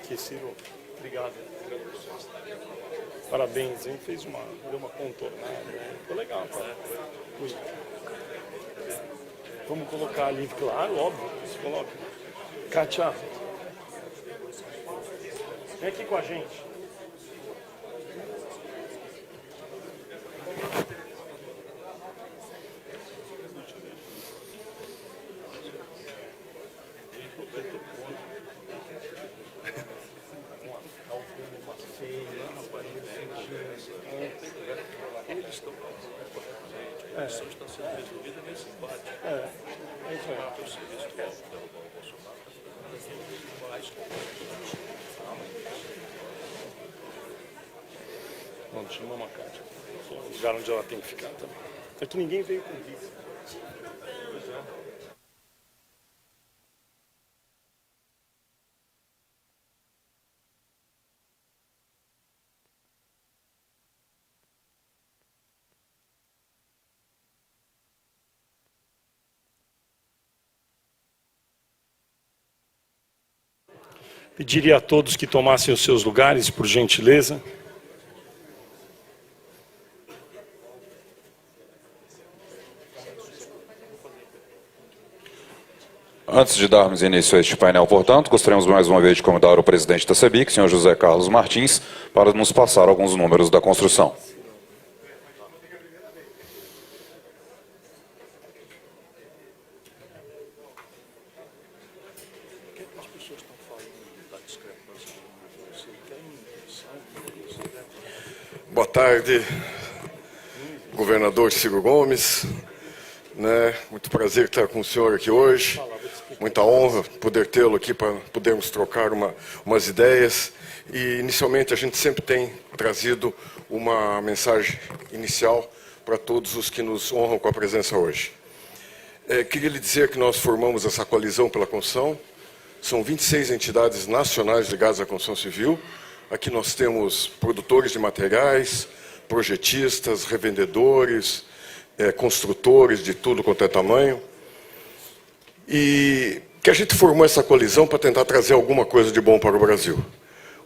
aqui, Ciro. Obrigado. Parabéns, hein? Deu uma contornada. Ficou legal, cara. Vamos colocar ali, claro, óbvio. Você coloca. Kátia, vem aqui com a gente. Está sendo resolvida nesse embate. É isso aí. O serviço do Bolsonaro está mais Vamos chamar uma Kátia. Já onde ela tem que ficar também. É que ninguém veio com isso. Pois é. Pediria a todos que tomassem os seus lugares, por gentileza. Antes de darmos início a este painel, portanto, gostaríamos mais uma vez de convidar o presidente da CEBIC, senhor José Carlos Martins, para nos passar alguns números da construção. Boa tarde, governador Ciro Gomes. Muito prazer estar com o senhor aqui hoje. Muita honra poder tê-lo aqui para podermos trocar umas ideias. E, inicialmente, a gente sempre tem trazido uma mensagem inicial para todos os que nos honram com a presença hoje. Queria lhe dizer que nós formamos essa coalizão pela construção. São 26 entidades nacionais ligadas à construção civil. Aqui nós temos produtores de materiais, projetistas, revendedores, construtores de tudo quanto é tamanho. E que a gente formou essa coalizão para tentar trazer alguma coisa de bom para o Brasil.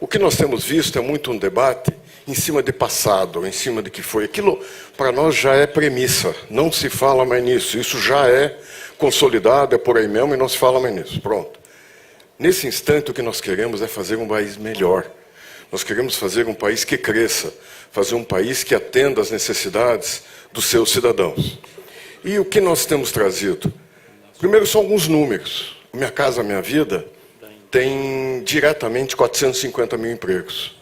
O que nós temos visto é muito um debate em cima de passado, em cima de que foi. Aquilo, para nós, já é premissa. Não se fala mais nisso. Isso já é consolidado, é por aí mesmo, e não se fala mais nisso. Pronto. Nesse instante, o que nós queremos é fazer um país melhor. Nós queremos fazer um país que cresça, fazer um país que atenda às necessidades dos seus cidadãos. E o que nós temos trazido? Primeiro, são alguns números. Minha Casa Minha Vida tem diretamente 450 mil empregos.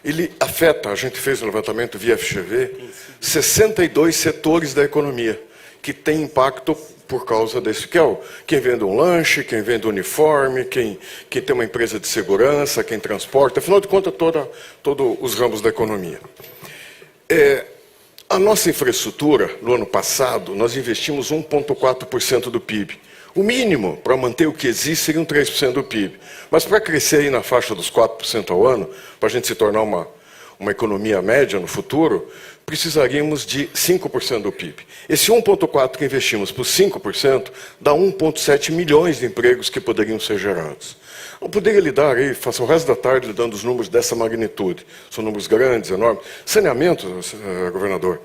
Ele afeta, a gente fez um levantamento via FGV, 62 setores da economia, que tem impacto por causa desse, que é quem vende um lanche, quem vende um uniforme, quem tem uma empresa de segurança, quem transporta, afinal de contas, todos os ramos da economia. A nossa infraestrutura, no ano passado, nós investimos 1,4% do PIB. O mínimo para manter o que existe seria 3% do PIB. Mas para crescer aí na faixa dos 4% ao ano, para a gente se tornar uma economia média no futuro, precisaríamos de 5% do PIB. Esse 1,4% que investimos por 5% dá 1,7 milhões de empregos que poderiam ser gerados. Eu poderia lhe dar aí, faço o resto da tarde lhe dando os números dessa magnitude. São números grandes, enormes. Saneamento, governador,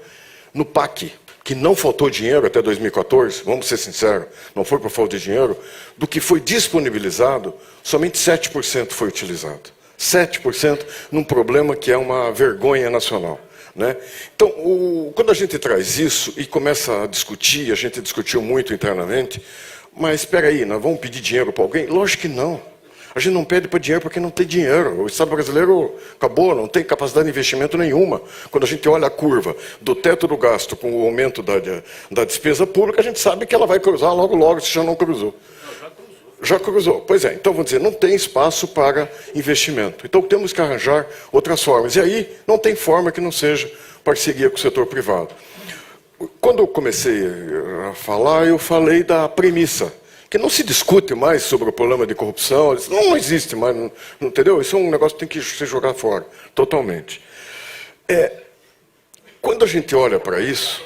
no PAC, que não faltou dinheiro até 2014, vamos ser sinceros, não foi por falta de dinheiro, do que foi disponibilizado, somente 7% foi utilizado. 7% num problema que é uma vergonha nacional. Então, quando a gente traz isso e começa a discutir, a gente discutiu muito internamente, mas espera aí, nós vamos pedir dinheiro para alguém? Lógico que não. A gente não pede para dinheiro porque não tem dinheiro. O Estado brasileiro acabou, não tem capacidade de investimento nenhuma. Quando a gente olha a curva do teto do gasto com o aumento da despesa pública, a gente sabe que ela vai cruzar logo, logo, se já não cruzou. Já cruzou. Pois é, então vamos dizer, não tem espaço para investimento. Então temos que arranjar outras formas. E aí não tem forma que não seja parceria com o setor privado. Quando eu comecei a falar, eu falei da premissa, que não se discute mais sobre o problema de corrupção, não existe mais, não, entendeu? Isso é um negócio que tem que se jogar fora, totalmente. Quando a gente olha para isso,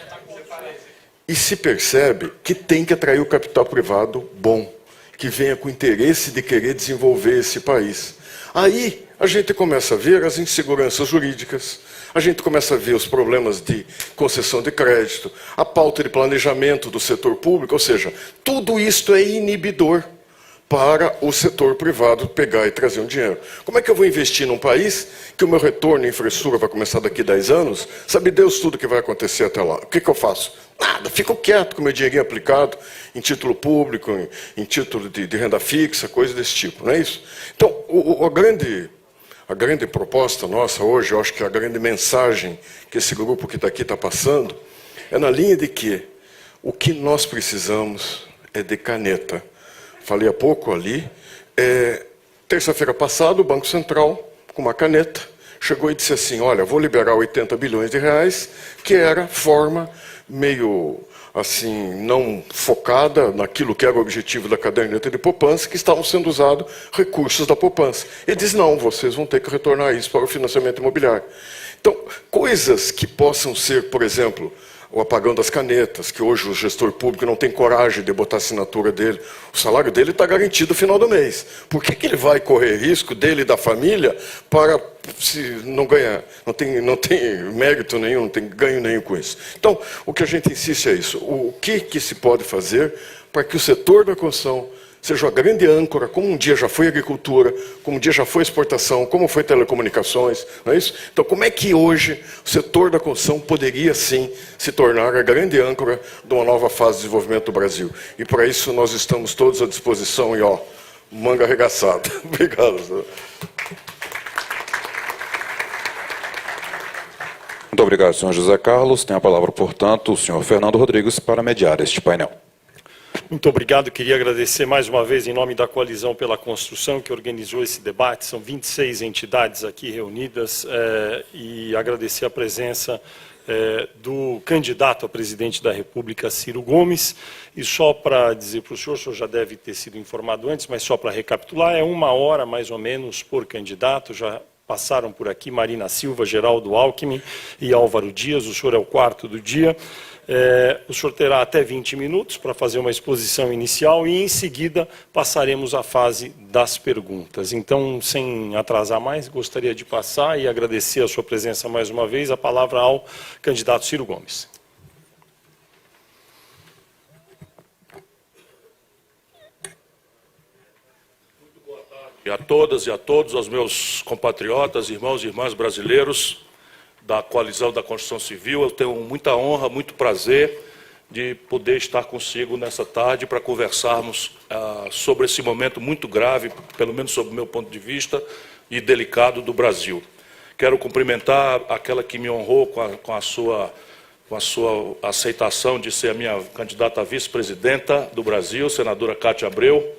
e se percebe que tem que atrair o capital privado bom, que venha com interesse de querer desenvolver esse país. Aí a gente começa a ver as inseguranças jurídicas, a gente começa a ver os problemas de concessão de crédito, a pauta de planejamento do setor público, ou seja, tudo isto é inibidor para o setor privado pegar e trazer um dinheiro. Como é que eu vou investir num país que o meu retorno em infraestrutura vai começar daqui a 10 anos? Sabe Deus tudo que vai acontecer até lá. O que eu faço? Nada, fico quieto com o meu dinheirinho aplicado em título público, em título de renda fixa, coisa desse tipo, não é isso? Então, a grande proposta nossa hoje, eu acho que a grande mensagem que esse grupo que está aqui está passando, é na linha de que o que nós precisamos é de caneta. Falei há pouco ali, terça-feira passada o Banco Central, com uma caneta, chegou e disse assim, olha, vou liberar 80 bilhões de reais, que era forma meio assim, não focada naquilo que era o objetivo da caderneta de poupança, que estavam sendo usados recursos da poupança. Ele diz, não, vocês vão ter que retornar isso para o financiamento imobiliário. Então, coisas que possam ser, por exemplo, o apagão das canetas, que hoje o gestor público não tem coragem de botar a assinatura dele. O salário dele está garantido no final do mês. Por que ele vai correr risco dele e da família para se não ganhar? Não tem mérito nenhum, não tem ganho nenhum com isso. Então, o que a gente insiste é isso. O que se pode fazer para que o setor da construção seja a grande âncora, como um dia já foi agricultura, como um dia já foi exportação, como foi telecomunicações, não é isso? Então, como é que hoje o setor da construção poderia, sim, se tornar a grande âncora de uma nova fase de desenvolvimento do Brasil? E, para isso, nós estamos todos à disposição e, ó, manga arregaçada. Obrigado, senhor. Muito obrigado, senhor José Carlos. Tem a palavra, portanto, o senhor Fernando Rodrigues para mediar este painel. Muito obrigado. Queria agradecer mais uma vez, em nome da Coalizão pela Construção, que organizou esse debate. São 26 entidades aqui reunidas e agradecer a presença do candidato a presidente da República, Ciro Gomes. E só para dizer para o senhor já deve ter sido informado antes, mas só para recapitular, é 1 hora mais ou menos por candidato. Já passaram por aqui Marina Silva, Geraldo Alckmin e Álvaro Dias. O senhor é o quarto do dia. O senhor terá até 20 minutos para fazer uma exposição inicial e, em seguida, passaremos à fase das perguntas. Então, sem atrasar mais, gostaria de passar e agradecer a sua presença mais uma vez. A palavra ao candidato Ciro Gomes. Muito boa tarde a todas e a todos, aos meus compatriotas, irmãos e irmãs brasileiros da Coalizão da Construção Civil. Eu tenho muita honra, muito prazer de poder estar consigo nessa tarde para conversarmos sobre esse momento muito grave, pelo menos sob o meu ponto de vista, e delicado do Brasil. Quero cumprimentar aquela que me honrou com a sua aceitação de ser a minha candidata a vice-presidenta do Brasil, senadora Cátia Abreu.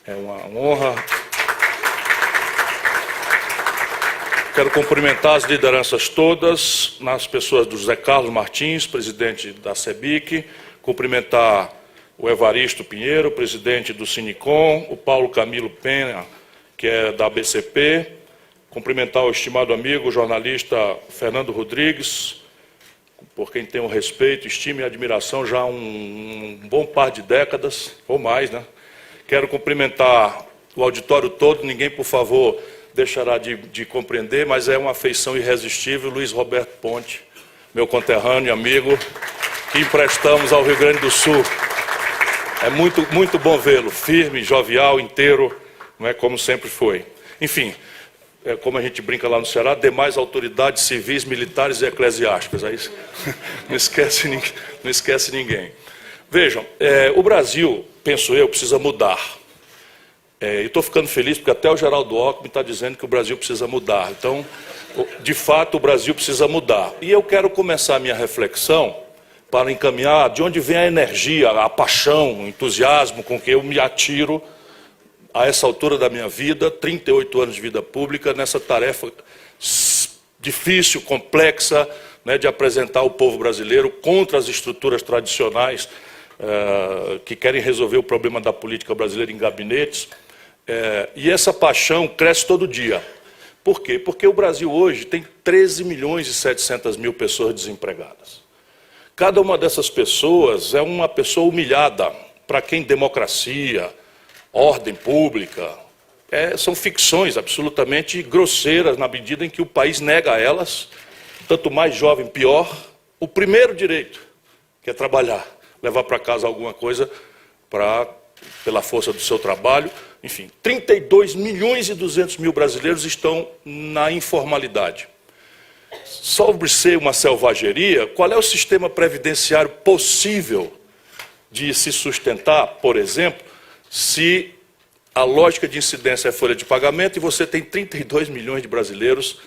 É uma honra. Quero cumprimentar as lideranças todas, nas pessoas do José Carlos Martins, presidente da CEBIC, cumprimentar o Evaristo Pinheiro, presidente do Sinicom, o Paulo Camilo Penha, que é da ABCP, cumprimentar o estimado amigo, o jornalista Fernando Rodrigues, por quem tenho respeito, estima e admiração já há um bom par de décadas, ou mais, né? Quero cumprimentar o auditório todo, ninguém, por favor, deixará de compreender, mas é uma afeição irresistível, Luiz Roberto Ponte, meu conterrâneo e amigo, que emprestamos ao Rio Grande do Sul. É muito bom vê-lo, firme, jovial, inteiro, não é, como sempre foi. Enfim, como a gente brinca lá no Ceará, demais autoridades civis, militares e eclesiásticas. Aí não esquece ninguém. Vejam, o Brasil, penso eu, precisa mudar. E estou ficando feliz porque até o Geraldo Alckmin está dizendo que o Brasil precisa mudar. Então, de fato, o Brasil precisa mudar. E eu quero começar a minha reflexão para encaminhar de onde vem a energia, a paixão, o entusiasmo com que eu me atiro a essa altura da minha vida, 38 anos de vida pública, nessa tarefa difícil, complexa, né, de apresentar o povo brasileiro contra as estruturas tradicionais que querem resolver o problema da política brasileira em gabinetes. E essa paixão cresce todo dia. Por quê? Porque o Brasil hoje tem 13 milhões e 700 mil pessoas desempregadas. Cada uma dessas pessoas é uma pessoa humilhada, para quem democracia, ordem pública, são ficções absolutamente grosseiras na medida em que o país nega a elas, tanto mais jovem, pior, o primeiro direito, que é trabalhar, levar para casa alguma coisa pela força do seu trabalho. Enfim, 32 milhões e 200 mil brasileiros estão na informalidade. Sobre ser uma selvageria, qual é o sistema previdenciário possível de se sustentar, por exemplo, se a lógica de incidência é folha de pagamento e você tem 32 milhões de brasileiros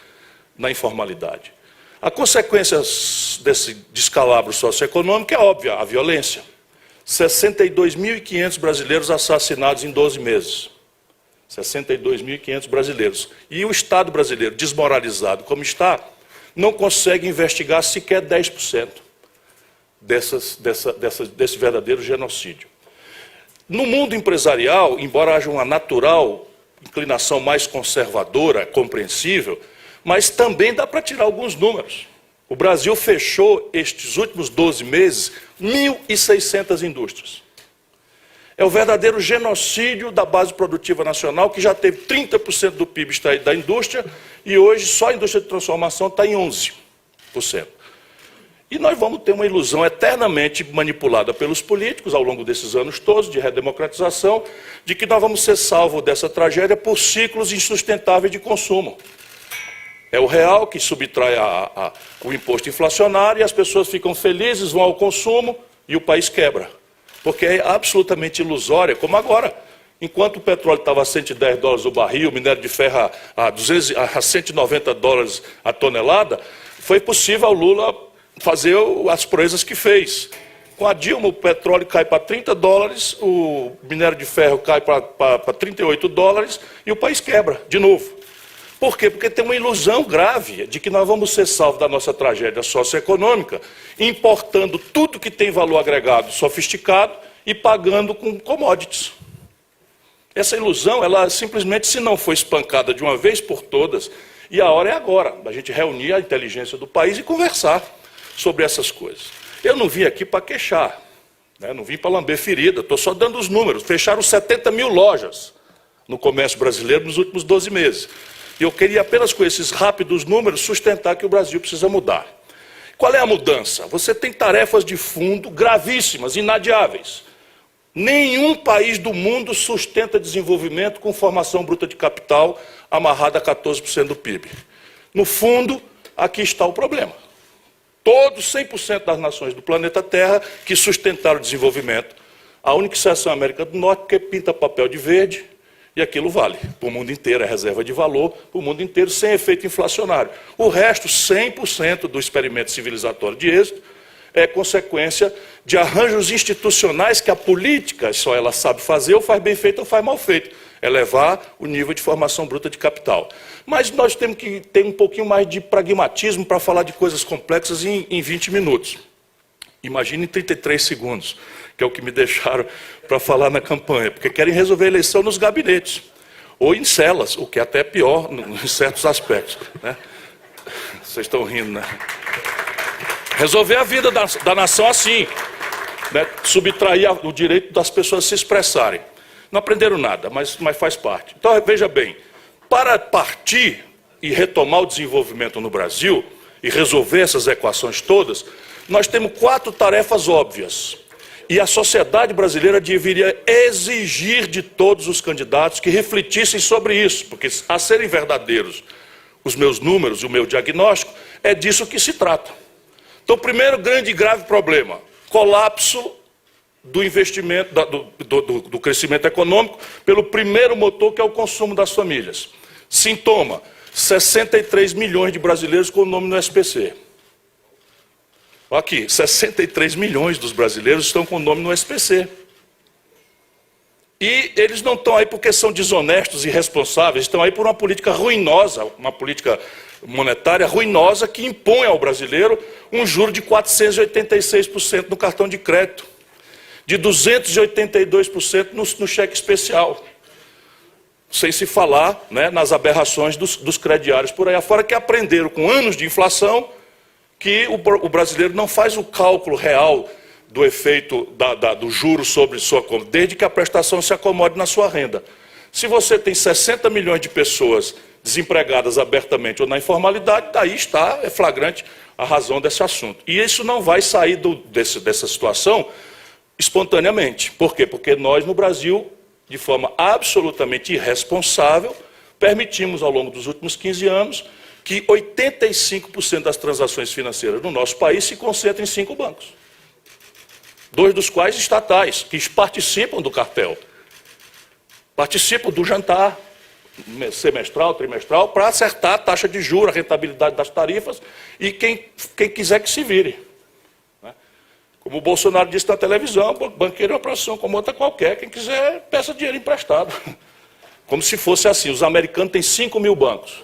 na informalidade? A consequência desse descalabro socioeconômico é óbvia, a violência. 62.500 brasileiros assassinados em 12 meses. 62.500 brasileiros. E o Estado brasileiro, desmoralizado como está, não consegue investigar sequer 10% desse verdadeiro genocídio. No mundo empresarial, embora haja uma natural inclinação mais conservadora, compreensível, mas também dá para tirar alguns números. O Brasil fechou, estes últimos 12 meses, 1.600 indústrias. É o verdadeiro genocídio da base produtiva nacional, que já teve 30% do PIB extraído da indústria, e hoje só a indústria de transformação está em 11%. E nós vamos ter uma ilusão eternamente manipulada pelos políticos, ao longo desses anos todos, de redemocratização, de que nós vamos ser salvos dessa tragédia por ciclos insustentáveis de consumo. É o real que subtrai o imposto inflacionário e as pessoas ficam felizes, vão ao consumo e o país quebra. Porque é absolutamente ilusória, como agora. Enquanto o petróleo estava a $110 o barril, o minério de ferro a $190 a tonelada, foi possível ao Lula fazer as proezas que fez. Com a Dilma, o petróleo cai para $30, o minério de ferro cai para $38 e o país quebra de novo. Por quê? Porque tem uma ilusão grave de que nós vamos ser salvos da nossa tragédia socioeconômica importando tudo que tem valor agregado sofisticado e pagando com commodities. Essa ilusão, ela simplesmente, se não for espancada de uma vez por todas, e a hora é agora, da gente reunir a inteligência do país e conversar sobre essas coisas. Eu não vim aqui para queixar, né? Não vim para lamber ferida, estou só dando os números. Fecharam 70 mil lojas no comércio brasileiro nos últimos 12 meses. E eu queria apenas com esses rápidos números sustentar que o Brasil precisa mudar. Qual é a mudança? Você tem tarefas de fundo gravíssimas, inadiáveis. Nenhum país do mundo sustenta desenvolvimento com formação bruta de capital amarrada a 14% do PIB. No fundo, aqui está o problema. Todos, 100% das nações do planeta Terra que sustentaram o desenvolvimento, a única exceção é a América do Norte, porque pinta papel de verde, e aquilo vale para o mundo inteiro, é reserva de valor para o mundo inteiro, sem efeito inflacionário. O resto, 100% do experimento civilizatório de êxito, é consequência de arranjos institucionais que a política só ela sabe fazer, ou faz bem feito ou faz mal feito. Elevar o nível de formação bruta de capital. Mas nós temos que ter um pouquinho mais de pragmatismo para falar de coisas complexas em 20 minutos. Imagine em 33 segundos, que é o que me deixaram para falar na campanha, porque querem resolver a eleição nos gabinetes, ou em celas, o que é até pior em certos aspectos, né? Vocês estão rindo, né? Resolver a vida da nação assim, né? Subtrair o direito das pessoas se expressarem. Não aprenderam nada, mas faz parte. Então, veja bem, para partir e retomar o desenvolvimento no Brasil e resolver essas equações todas, nós temos 4 tarefas óbvias. E a sociedade brasileira deveria exigir de todos os candidatos que refletissem sobre isso, porque, a serem verdadeiros os meus números e o meu diagnóstico, é disso que se trata. Então, o primeiro grande e grave problema, colapso do investimento, do crescimento econômico, pelo primeiro motor, que é o consumo das famílias. Sintoma, 63 milhões de brasileiros com o nome no SPC. Aqui, 63 milhões dos brasileiros estão com o nome no SPC. E eles não estão aí porque são desonestos e irresponsáveis, estão aí por uma política ruinosa, uma política monetária ruinosa que impõe ao brasileiro um juro de 486% no cartão de crédito, de 282% no cheque especial. Sem se falar, né, nas aberrações dos crediários por aí afora, que aprenderam com anos de inflação que o brasileiro não faz o cálculo real do efeito do juro sobre sua conta, desde que a prestação se acomode na sua renda. Se você tem 60 milhões de pessoas desempregadas abertamente ou na informalidade, daí é flagrante a razão desse assunto. E isso não vai sair dessa situação espontaneamente. Por quê? Porque nós, no Brasil, de forma absolutamente irresponsável, permitimos, ao longo dos últimos 15 anos, que 85% das transações financeiras no nosso país se concentrem em 5 bancos. 2 dos quais estatais, que participam do cartel. Participam do jantar semestral, trimestral, para acertar a taxa de juros, a rentabilidade das tarifas, e quem quiser que se vire. Como o Bolsonaro disse na televisão, banqueiro é uma profissão como outra qualquer, quem quiser peça dinheiro emprestado. Como se fosse assim, os americanos têm 5 mil bancos.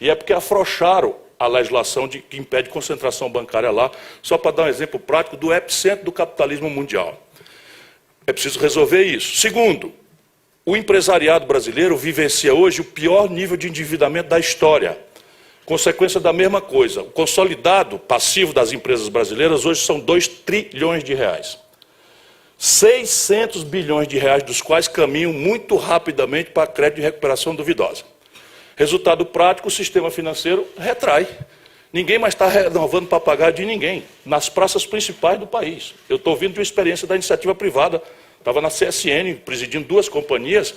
E é porque afrouxaram a legislação que impede concentração bancária lá, só para dar um exemplo prático do epicentro do capitalismo mundial. É preciso resolver isso. Segundo, o empresariado brasileiro vivencia hoje o pior nível de endividamento da história. Consequência da mesma coisa. O consolidado passivo das empresas brasileiras hoje são 2 trilhões de reais. 600 bilhões de reais dos quais caminham muito rapidamente para crédito de recuperação duvidosa. Resultado prático, o sistema financeiro retrai. Ninguém mais está renovando papagaio de ninguém, nas praças principais do país. Eu estou vindo de uma experiência da iniciativa privada. Estava na CSN, presidindo 2 companhias,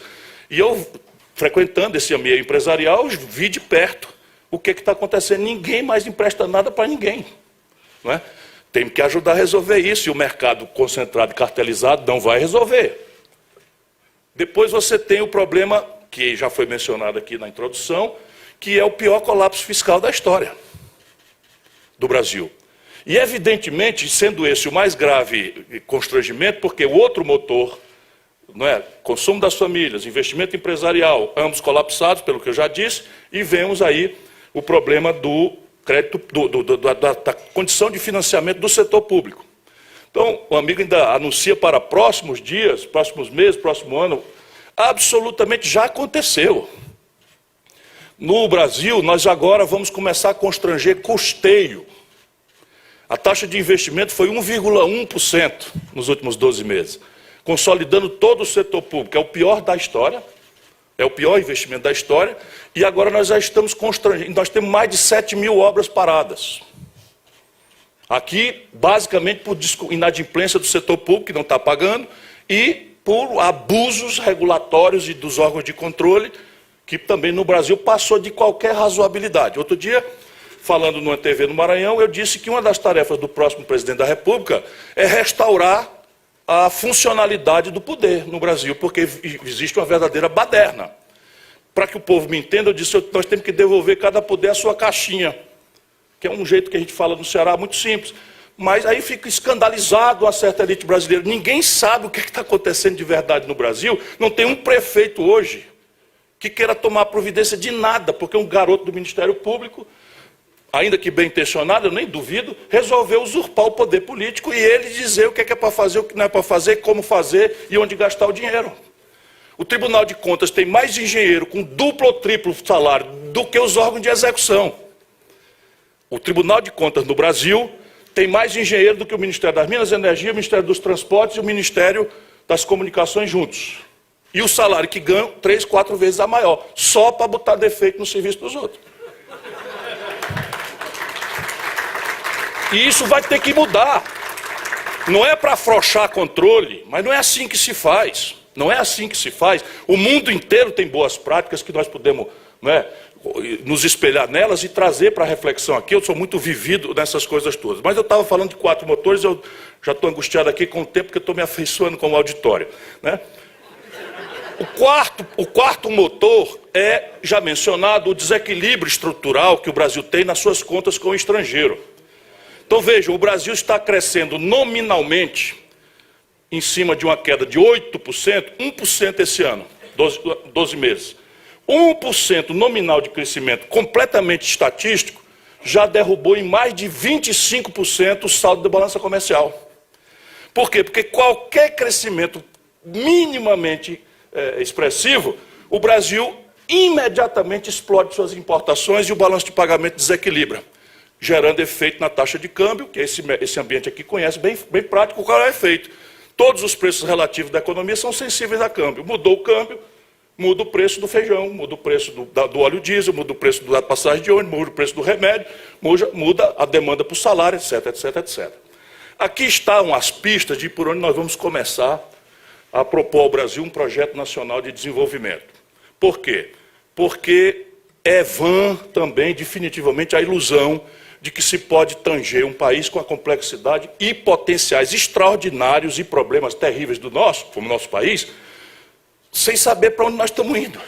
e eu, frequentando esse meio empresarial, vi de perto o que está acontecendo. Ninguém mais empresta nada para ninguém. Não é? Tem que ajudar a resolver isso, e o mercado concentrado e cartelizado não vai resolver. Depois você tem o problema, que já foi mencionado aqui na introdução, que é o pior colapso fiscal da história do Brasil. E, evidentemente, sendo esse o mais grave constrangimento, porque o outro motor, não é, consumo das famílias, investimento empresarial, ambos colapsados, pelo que eu já disse, e vemos aí o problema do crédito, da condição de financiamento do setor público. Então, o amigo ainda anuncia para próximos dias, próximos meses, próximo ano, absolutamente já aconteceu. No Brasil, nós agora vamos começar a constranger custeio. A taxa de investimento foi 1,1% nos últimos 12 meses, consolidando todo o setor público. É o pior da história, é o pior investimento da história, e agora nós já estamos constrangendo. Nós temos mais de 7 mil obras paradas. Aqui, basicamente, por inadimplência do setor público, que não está pagando, e por abusos regulatórios e dos órgãos de controle, que também no Brasil passou de qualquer razoabilidade. Outro dia, falando numa TV no Maranhão, eu disse que uma das tarefas do próximo presidente da República é restaurar a funcionalidade do poder no Brasil, porque existe uma verdadeira baderna. Para que o povo me entenda, eu disse que nós temos que devolver cada poder à sua caixinha, que é um jeito que a gente fala no Ceará muito simples. Mas aí fica escandalizado a certa elite brasileira. Ninguém sabe o que está acontecendo de verdade no Brasil. Não tem um prefeito hoje que queira tomar providência de nada, porque um garoto do Ministério Público, ainda que bem intencionado, eu nem duvido, resolveu usurpar o poder político e ele dizer o que é para fazer, o que não é para fazer, como fazer e onde gastar o dinheiro. O Tribunal de Contas tem mais engenheiro com duplo ou triplo salário do que os órgãos de execução. O Tribunal de Contas no Brasil tem mais engenheiro do que o Ministério das Minas e Energia, o Ministério dos Transportes e o Ministério das Comunicações juntos. E o salário que ganham, 3, 4 vezes a maior, só para botar defeito no serviço dos outros. E isso vai ter que mudar. Não é para afrouxar controle, mas não é assim que se faz. Não é assim que se faz. O mundo inteiro tem boas práticas que nós podemos, né, nos espelhar nelas e trazer para a reflexão aqui. Eu sou muito vivido nessas coisas todas. Mas eu estava falando de 4 motores, eu já estou angustiado aqui com o tempo, porque eu estou me afeiçoando com o auditório. Né? O quarto motor é, já mencionado, o desequilíbrio estrutural que o Brasil tem nas suas contas com o estrangeiro. Então vejam, o Brasil está crescendo nominalmente em cima de uma queda de 8%, 1% esse ano, 12 meses. 1% nominal de crescimento completamente estatístico já derrubou em mais de 25% o saldo da balança comercial. Por quê? Porque qualquer crescimento minimamente expressivo, o Brasil imediatamente explode suas importações e o balanço de pagamento desequilibra. gerando efeito na taxa de câmbio, que esse ambiente aqui conhece bem prático, qual é o efeito. Todos os preços relativos da economia são sensíveis a câmbio. Mudou o câmbio, muda o preço do feijão, muda o preço do óleo diesel, muda o preço da passagem de ônibus, muda o preço do remédio, muda a demanda por salário, etc, etc, etc. Aqui estão as pistas de por onde nós vamos começar a propor ao Brasil um projeto nacional de desenvolvimento. Por quê? Porque é vã também, definitivamente, a ilusão de que se pode tanger um país com a complexidade e potenciais extraordinários e problemas terríveis como nosso país, sem saber para onde nós estamos indo.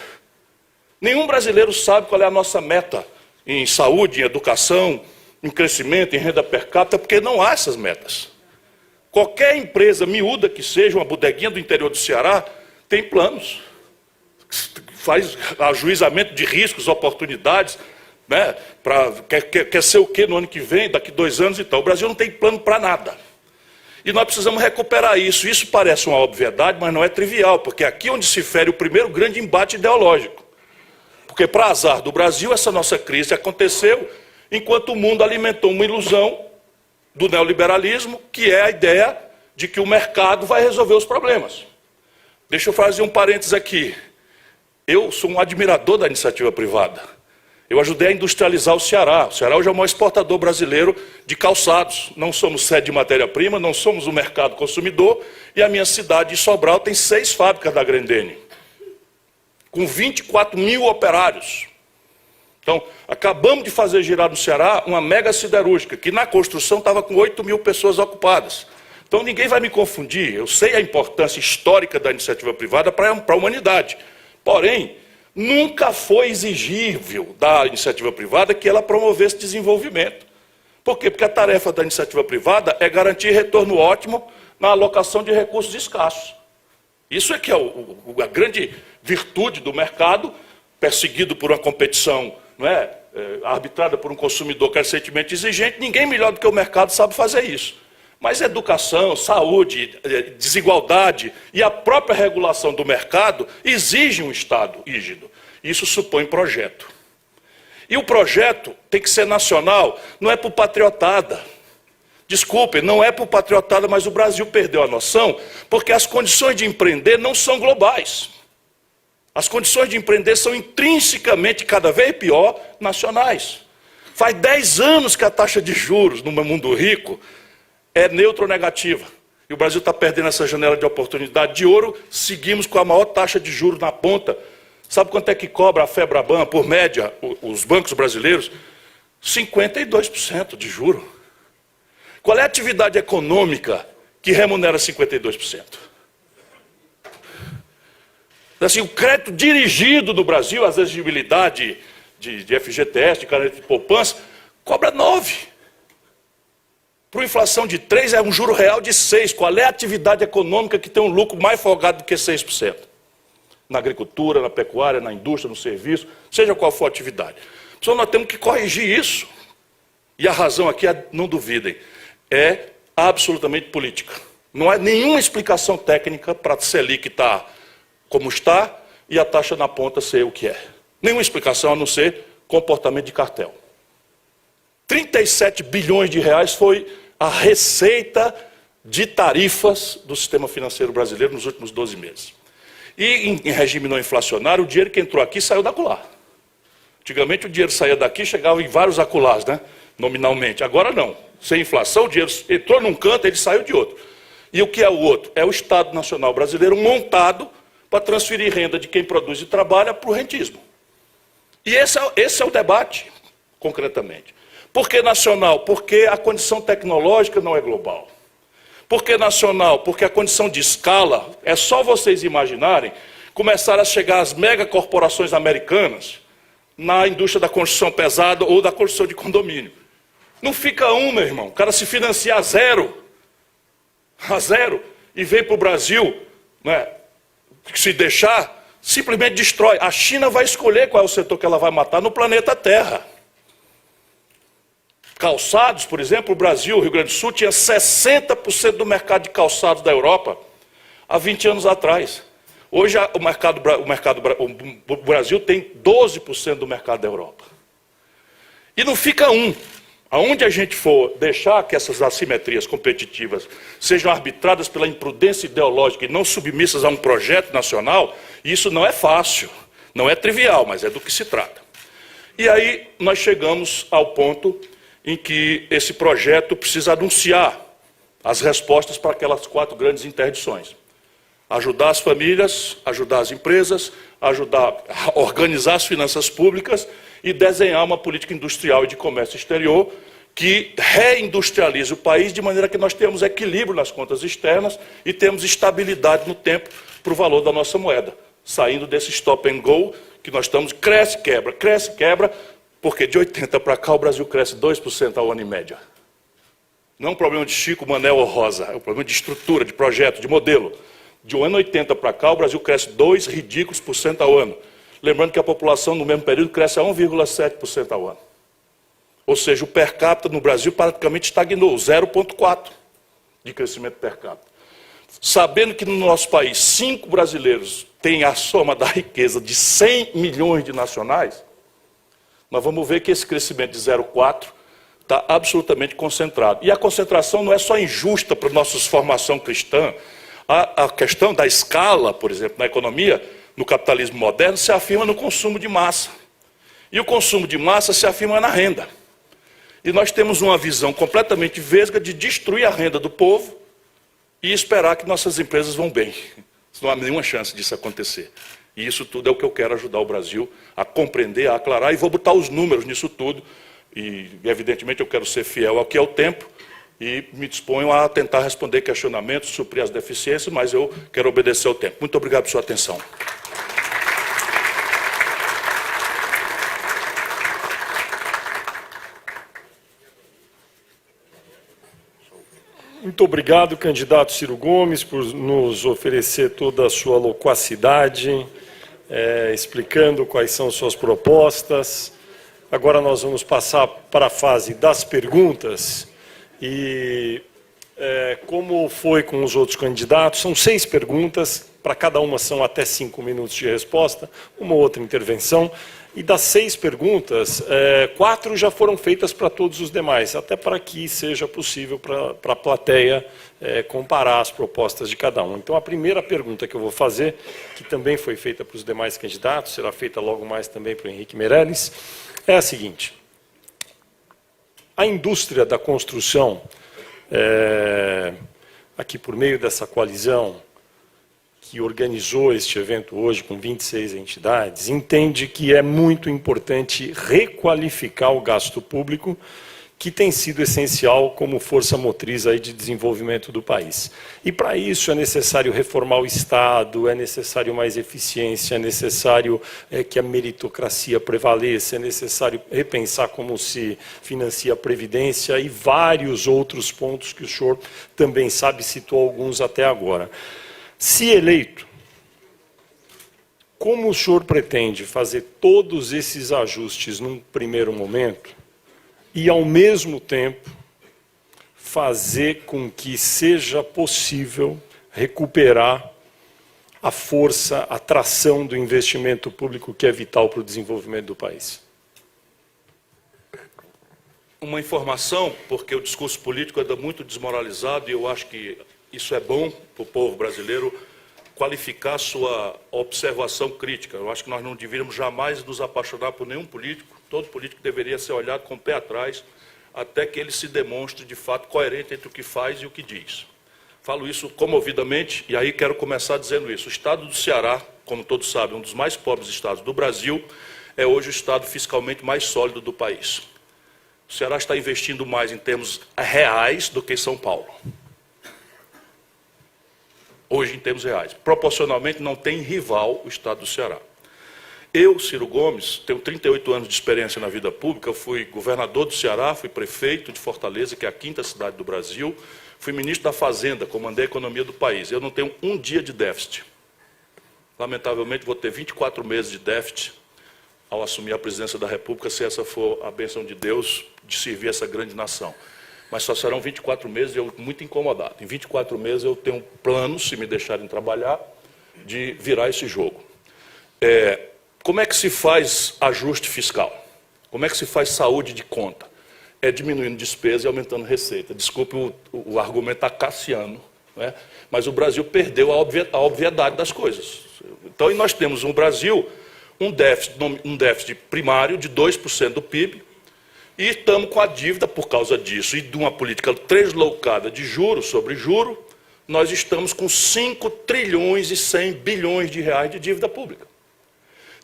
Nenhum brasileiro sabe qual é a nossa meta em saúde, em educação, em crescimento, em renda per capita, porque não há essas metas. Qualquer empresa miúda que seja, uma bodeguinha do interior do Ceará, tem planos. Faz ajuizamento de riscos, oportunidades, né? Quer ser o quê no ano que vem, daqui 2 anos e tal. O Brasil não tem plano para nada. E nós precisamos recuperar isso. Isso parece uma obviedade, mas não é trivial, porque é aqui onde se fere o primeiro grande embate ideológico. Porque, para azar do Brasil, essa nossa crise aconteceu enquanto o mundo alimentou uma ilusão do neoliberalismo, que é a ideia de que o mercado vai resolver os problemas. Deixa eu fazer um parênteses aqui. Eu sou um admirador da iniciativa privada. Eu ajudei a industrializar o Ceará. O Ceará hoje é o maior exportador brasileiro de calçados. Não somos sede de matéria-prima, não somos o mercado consumidor, e a minha cidade de Sobral tem 6 fábricas da Grendene, com 24 mil operários. Então, acabamos de fazer girar no Ceará uma mega siderúrgica, que na construção estava com 8 mil pessoas ocupadas. Então, ninguém vai me confundir. Eu sei a importância histórica da iniciativa privada para a humanidade. Porém, nunca foi exigível da iniciativa privada que ela promovesse desenvolvimento. Por quê? Porque a tarefa da iniciativa privada é garantir retorno ótimo na alocação de recursos escassos. Isso é que é a grande virtude do mercado, perseguido por uma competição, não é, arbitrada por um consumidor crescentemente exigente. Ninguém melhor do que o mercado sabe fazer isso. Mas educação, saúde, desigualdade e a própria regulação do mercado exigem um Estado rígido. Isso supõe projeto. E o projeto tem que ser nacional, não é por patriotada. Desculpem, não é por patriotada, mas o Brasil perdeu a noção, porque as condições de empreender não são globais. As condições de empreender são intrinsecamente, cada vez pior, nacionais. Faz 10 anos que a taxa de juros no mundo rico é neutra ou negativa. E o Brasil está perdendo essa janela de oportunidade de ouro. Seguimos com a maior taxa de juros na ponta. Sabe quanto é que cobra a Febraban, por média, os bancos brasileiros? 52% de juro. Qual é a atividade econômica que remunera 52%? Assim, o crédito dirigido no Brasil, as exigibilidade de FGTS, de caneta de poupança, cobra 9%. Para uma inflação de 3% é um juro real de 6%. Qual é a atividade econômica que tem um lucro mais folgado do que 6%? Na agricultura, na pecuária, na indústria, no serviço, seja qual for a atividade. Então nós temos que corrigir isso. E a razão aqui, não duvidem, é absolutamente política. Não há nenhuma explicação técnica para a Selic estar como está e a taxa na ponta ser o que é. Nenhuma explicação a não ser comportamento de cartel. 37 bilhões de reais foi a receita de tarifas do sistema financeiro brasileiro nos últimos 12 meses. E em regime não inflacionário, o dinheiro que entrou aqui saiu da acolá. Antigamente o dinheiro saía daqui, chegava em vários acolás, né? Nominalmente. Agora não. Sem inflação, o dinheiro entrou num canto, ele saiu de outro. E o que é o outro? É o Estado Nacional Brasileiro montado para transferir renda de quem produz e trabalha para o rentismo. E esse é o debate, concretamente. Por que nacional? Porque a condição tecnológica não é global. Por que nacional? Porque a condição de escala, é só vocês imaginarem, começar a chegar as megacorporações americanas na indústria da construção pesada ou da construção de condomínio. Não fica meu irmão. O cara se financia a zero, e vem para o Brasil, né, se deixar, simplesmente destrói. A China vai escolher qual é o setor que ela vai matar no planeta Terra. Calçados, por exemplo, o Brasil, o Rio Grande do Sul, tinha 60% do mercado de calçados da Europa há 20 anos atrás. Hoje o Brasil tem 12% do mercado da Europa. E não fica Aonde a gente for deixar que essas assimetrias competitivas sejam arbitradas pela imprudência ideológica e não submissas a um projeto nacional, isso não é fácil, não é trivial, mas é do que se trata. E aí nós chegamos ao ponto em que esse projeto precisa anunciar as respostas para aquelas 4 grandes interdições. Ajudar as famílias, ajudar as empresas, ajudar a organizar as finanças públicas e desenhar uma política industrial e de comércio exterior que reindustrialize o país de maneira que nós tenhamos equilíbrio nas contas externas e temos estabilidade no tempo para o valor da nossa moeda, saindo desse stop and go que nós estamos, cresce, quebra, porque de 80 para cá o Brasil cresce 2% ao ano em média. Não é um problema de Chico, Manel ou Rosa, é um problema de estrutura, de projeto, de modelo. De um ano 80 para cá, o Brasil cresce 2 ridículos por cento ao ano. Lembrando que a população no mesmo período cresce a 1,7% ao ano. Ou seja, o per capita no Brasil praticamente estagnou, 0,4% de crescimento per capita. Sabendo que no nosso país 5 brasileiros têm a soma da riqueza de 100 milhões de nacionais, nós vamos ver que esse crescimento de 0,4% está absolutamente concentrado. E a concentração não é só injusta para a nossa formação cristã. A questão da escala, por exemplo, na economia, no capitalismo moderno, se afirma no consumo de massa. E o consumo de massa se afirma na renda. E nós temos uma visão completamente vesga de destruir a renda do povo e esperar que nossas empresas vão bem. Não há nenhuma chance disso acontecer. E isso tudo é o que eu quero ajudar o Brasil a compreender, a aclarar, e vou botar os números nisso tudo. E, evidentemente, eu quero ser fiel ao que é o tempo e me disponho a tentar responder questionamentos, suprir as deficiências, mas eu quero obedecer ao tempo. Muito obrigado por sua atenção. Muito obrigado, candidato Ciro Gomes, por nos oferecer toda a sua loquacidade, explicando quais são suas propostas. Agora nós vamos passar para a fase das perguntas. E, como foi com os outros candidatos, são 6 perguntas, para cada uma são até 5 minutos de resposta, uma ou outra intervenção. E das 6 perguntas, 4 já foram feitas para todos os demais, até para que seja possível para a plateia comparar as propostas de cada um. Então, a primeira pergunta que eu vou fazer, que também foi feita para os demais candidatos, será feita logo mais também para o Henrique Meirelles, é a seguinte. A indústria da construção, aqui por meio dessa coalizão, que organizou este evento hoje com 26 entidades, entende que é muito importante requalificar o gasto público, que tem sido essencial como força motriz aí de desenvolvimento do país. E para isso é necessário reformar o Estado, é necessário mais eficiência, é necessário que a meritocracia prevaleça, é necessário repensar como se financia a Previdência e vários outros pontos que o senhor também sabe, citou alguns até agora. Se eleito, como o senhor pretende fazer todos esses ajustes num primeiro momento e, ao mesmo tempo, fazer com que seja possível recuperar a força, a tração do investimento público que é vital para o desenvolvimento do país? Uma informação, porque o discurso político anda muito desmoralizado e eu acho que isso é bom para o povo brasileiro qualificar sua observação crítica. Eu acho que nós não deveríamos jamais nos apaixonar por nenhum político. Todo político deveria ser olhado com o pé atrás até que ele se demonstre de fato coerente entre o que faz e o que diz. Falo isso comovidamente e aí quero começar dizendo isso. O estado do Ceará, como todos sabem, um dos mais pobres estados do Brasil, é hoje o estado fiscalmente mais sólido do país. O Ceará está investindo mais em termos reais do que São Paulo. Hoje, em termos reais. Proporcionalmente, não tem rival o estado do Ceará. Eu, Ciro Gomes, tenho 38 anos de experiência na vida pública, eu fui governador do Ceará, fui prefeito de Fortaleza, que é a 5ª cidade do Brasil, fui ministro da Fazenda, comandei a economia do país. Eu não tenho um dia de déficit. Lamentavelmente, vou ter 24 meses de déficit ao assumir a presidência da República, se essa for a bênção de Deus de servir essa grande nação. Mas só serão 24 meses e eu muito incomodado. Em 24 meses eu tenho um plano, se me deixarem trabalhar, de virar esse jogo. Como é que se faz ajuste fiscal? Como é que se faz saúde de conta? é diminuindo despesa e aumentando receita. Desculpe o argumento acaciano, né? Mas o Brasil perdeu a obviedade das coisas. Então, e nós temos no Brasil um déficit primário de 2% do PIB, e estamos com a dívida, por causa disso, e de uma política translocada de juros sobre juro, nós estamos com 5 trilhões e 100 bilhões de reais de dívida pública.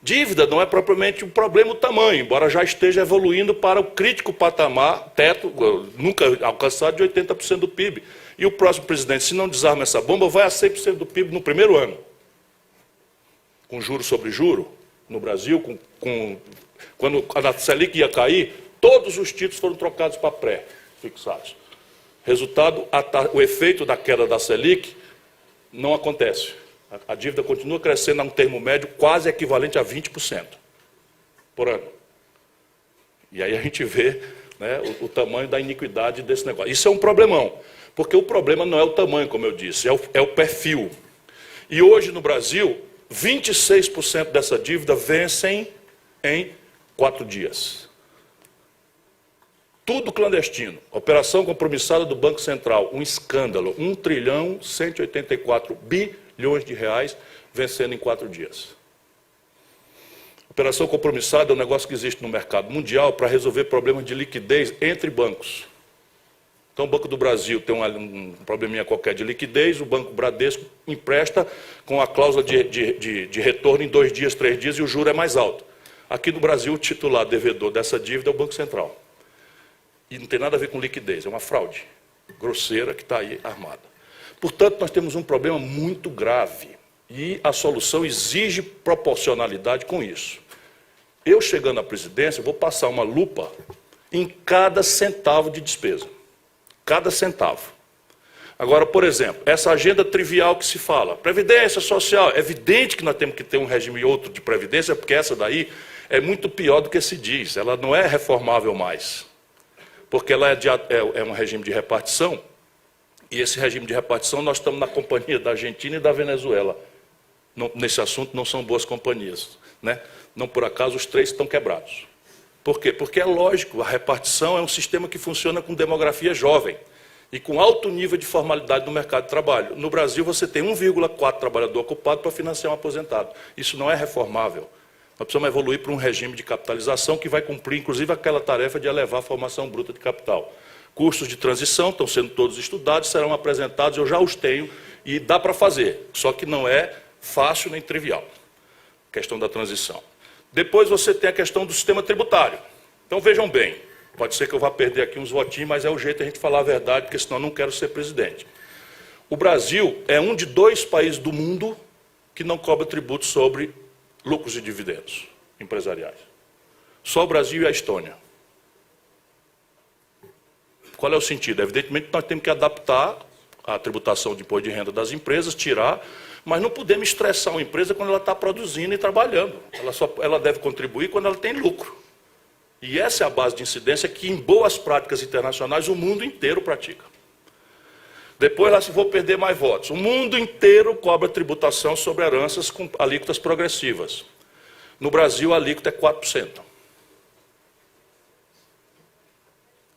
Dívida não é propriamente um problema o tamanho, embora já esteja evoluindo para o crítico patamar, teto, nunca alcançado, de 80% do PIB. E o próximo presidente, se não desarma essa bomba, vai a 100% do PIB no primeiro ano. Com juro sobre juro, no Brasil, quando a Selic ia cair, todos os títulos foram trocados para pré-fixados. Resultado, o efeito da queda da Selic não acontece. A dívida continua crescendo a um termo médio quase equivalente a 20% por ano. E aí a gente vê, né, o tamanho da iniquidade desse negócio. Isso é um problemão, porque o problema não é o tamanho, como eu disse, é o perfil. E hoje no Brasil, 26% dessa dívida vencem em 4 dias. Tudo clandestino. Operação compromissada do Banco Central, um escândalo, 1 trilhão 184 bilhões de reais vencendo em 4 dias. Operação compromissada é um negócio que existe no mercado mundial para resolver problemas de liquidez entre bancos. Então o Banco do Brasil tem um probleminha qualquer de liquidez, o Banco Bradesco empresta com a cláusula de retorno em 2 dias, 3 dias e o juro é mais alto. Aqui no Brasil o titular devedor dessa dívida é o Banco Central. E não tem nada a ver com liquidez, é uma fraude grosseira que está aí armada. Portanto, nós temos um problema muito grave e a solução exige proporcionalidade com isso. Eu, chegando à presidência, vou passar uma lupa em cada centavo de despesa. Cada centavo. Agora, por exemplo, essa agenda trivial que se fala, previdência social, é evidente que nós temos que ter um regime e outro de previdência, porque essa daí é muito pior do que se diz, ela não é reformável mais. Porque ela é um regime de repartição, e esse regime de repartição nós estamos na companhia da Argentina e da Venezuela. Nesse assunto não são boas companhias, né? Não por acaso os 3 estão quebrados. Por quê? Porque é lógico, a repartição é um sistema que funciona com demografia jovem e com alto nível de formalidade no mercado de trabalho. No Brasil você tem 1,4 trabalhador ocupado para financiar um aposentado. Isso não é reformável. Nós precisamos evoluir para um regime de capitalização que vai cumprir, inclusive, aquela tarefa de elevar a formação bruta de capital. Custos de transição estão sendo todos estudados, serão apresentados, eu já os tenho, e dá para fazer, só que não é fácil nem trivial, a questão da transição. Depois você tem a questão do sistema tributário. Então, vejam bem, pode ser que eu vá perder aqui uns votinhos, mas é o jeito de a gente falar a verdade, porque senão eu não quero ser presidente. O Brasil é um de 2 países do mundo que não cobra tributo sobre lucros e dividendos empresariais. Só o Brasil e a Estônia. Qual é o sentido? Evidentemente, nós temos que adaptar a tributação de imposto de renda das empresas, tirar, mas não podemos estressar uma empresa quando ela está produzindo e trabalhando. Ela deve contribuir quando ela tem lucro. E essa é a base de incidência que, em boas práticas internacionais, o mundo inteiro pratica. Depois, lá se vou perder mais votos. O mundo inteiro cobra tributação sobre heranças com alíquotas progressivas. No Brasil, a alíquota é 4%.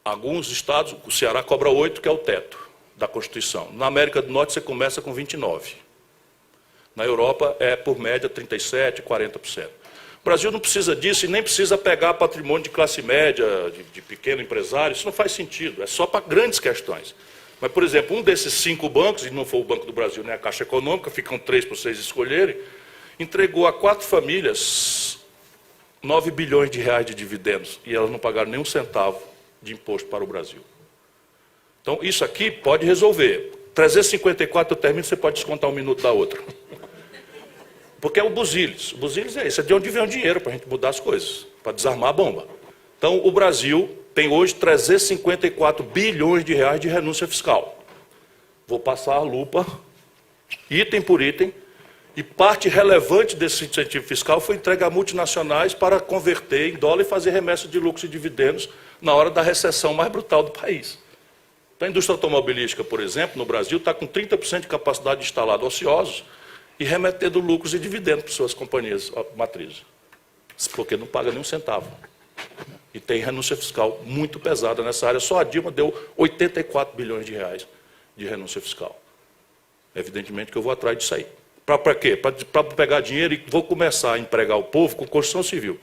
Alguns estados, o Ceará cobra 8%, que é o teto da Constituição. Na América do Norte, você começa com 29%. Na Europa, é por média 37%, 40%. O Brasil não precisa disso e nem precisa pegar patrimônio de classe média, de pequeno empresário. Isso não faz sentido, é só para grandes questões. Mas, por exemplo, um desses 5 bancos, e não foi o Banco do Brasil nem a Caixa Econômica, ficam 3 para vocês escolherem, entregou a 4 famílias 9 bilhões de reais de dividendos e elas não pagaram nem um centavo de imposto para o Brasil. Então, isso aqui pode resolver. 354 eu termino, você pode descontar 1 minuto da outra. Porque é o Buziles. O Buziles é isso, é de onde vem o dinheiro para a gente mudar as coisas, para desarmar a bomba. Então, o Brasil tem hoje 354 bilhões de reais de renúncia fiscal. Vou passar a lupa, item por item, e parte relevante desse incentivo fiscal foi entregue a multinacionais para converter em dólar e fazer remessa de lucros e dividendos na hora da recessão mais brutal do país. Então, a indústria automobilística, por exemplo, no Brasil, está com 30% de capacidade de instalado ociosos e remetendo lucros e dividendos para suas companhias matrizes, porque não paga nem um centavo. E tem renúncia fiscal muito pesada nessa área. Só a Dilma deu 84 bilhões de reais de renúncia fiscal. Evidentemente que eu vou atrás disso aí. Para quê? Para pegar dinheiro e vou começar a empregar o povo com construção civil.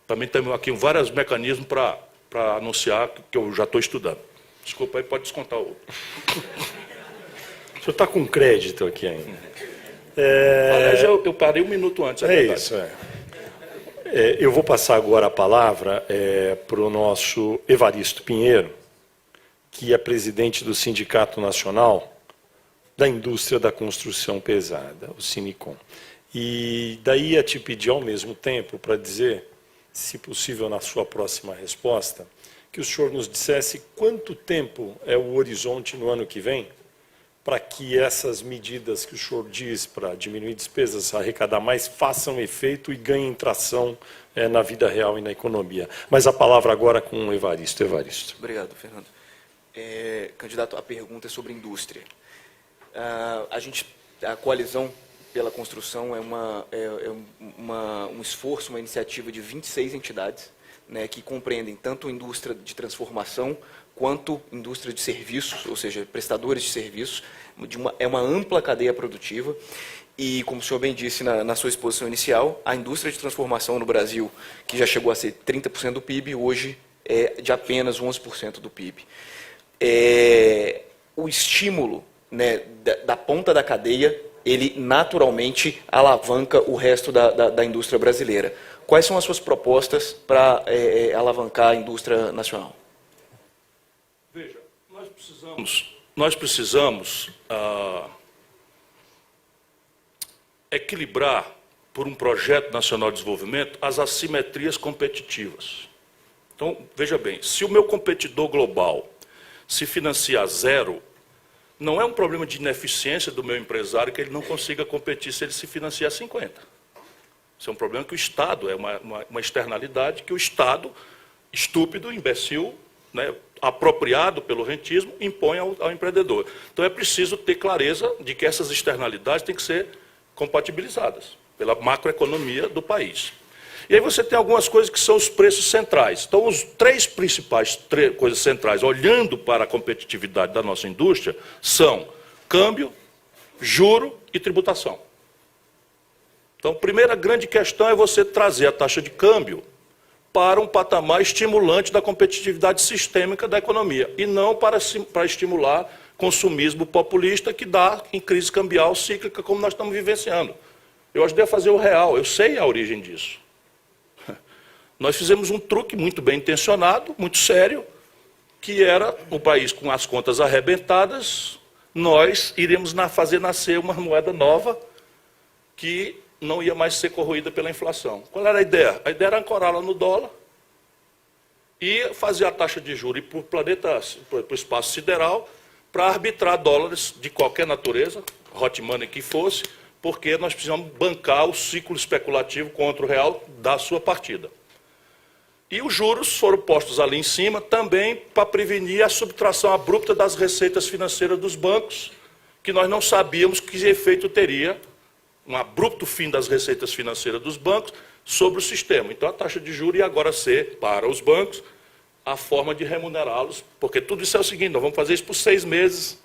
Também temos aqui vários mecanismos para anunciar que eu já estou estudando. Desculpa aí, pode descontar o outro. O senhor está com crédito aqui ainda. Aliás, eu parei 1 minuto antes. Isso. Eu vou passar agora a palavra para o nosso Evaristo Pinheiro, que é presidente do Sindicato Nacional da Indústria da Construção Pesada, o Sinicom. E daí ia te pedir ao mesmo tempo para dizer, se possível na sua próxima resposta, que o senhor nos dissesse quanto tempo é o horizonte no ano que vem para que essas medidas que o senhor diz para diminuir despesas, arrecadar mais, façam efeito e ganhem tração na vida real e na economia. Mas a palavra agora com o Evaristo. Evaristo. Obrigado, Fernando. Candidato, a pergunta é sobre indústria. A coalizão pela construção é um esforço, uma iniciativa de 26 entidades, né, que compreendem tanto indústria de transformação quanto indústria de serviços, ou seja, prestadores de serviços. É uma ampla cadeia produtiva e, como o senhor bem disse na sua exposição inicial, a indústria de transformação no Brasil, que já chegou a ser 30% do PIB, hoje é de apenas 11% do PIB. O estímulo, né, da ponta da cadeia, ele naturalmente alavanca o resto da indústria brasileira. Quais são as suas propostas para alavancar a indústria nacional? Veja, nós precisamos equilibrar, por um projeto nacional de desenvolvimento, as assimetrias competitivas. Então, veja bem, se o meu competidor global se financia zero, não é um problema de ineficiência do meu empresário que ele não consiga competir se ele se financiar 50. Isso é um problema que o Estado, é uma externalidade que o Estado, estúpido, imbecil, né, apropriado pelo rentismo, impõe ao empreendedor. Então é preciso ter clareza de que essas externalidades têm que ser compatibilizadas pela macroeconomia do país. E aí você tem algumas coisas que são os preços centrais. Então, os três principais coisas centrais, olhando para a competitividade da nossa indústria, são câmbio, juro e tributação. Então, a primeira grande questão é você trazer a taxa de câmbio para um patamar estimulante da competitividade sistêmica da economia, e não para estimular consumismo populista que dá em crise cambial cíclica como nós estamos vivenciando. Eu ajudei a fazer o real, eu sei a origem disso. Nós fizemos um truque muito bem intencionado, muito sério, que era, no país com as contas arrebentadas, nós iríamos fazer nascer uma moeda nova que não ia mais ser corroída pela inflação. Qual era a ideia? A ideia era ancorá-la no dólar e fazer a taxa de juros para o planeta, para o espaço sideral, para arbitrar dólares de qualquer natureza, hot money que fosse, porque nós precisamos bancar o ciclo especulativo contra o real da sua partida. E os juros foram postos ali em cima também para prevenir a subtração abrupta das receitas financeiras dos bancos, que nós não sabíamos que efeito teria um abrupto fim das receitas financeiras dos bancos sobre o sistema. Então a taxa de juros ia agora ser, para os bancos, a forma de remunerá-los, porque tudo isso é o seguinte, nós vamos fazer isso por 6 meses,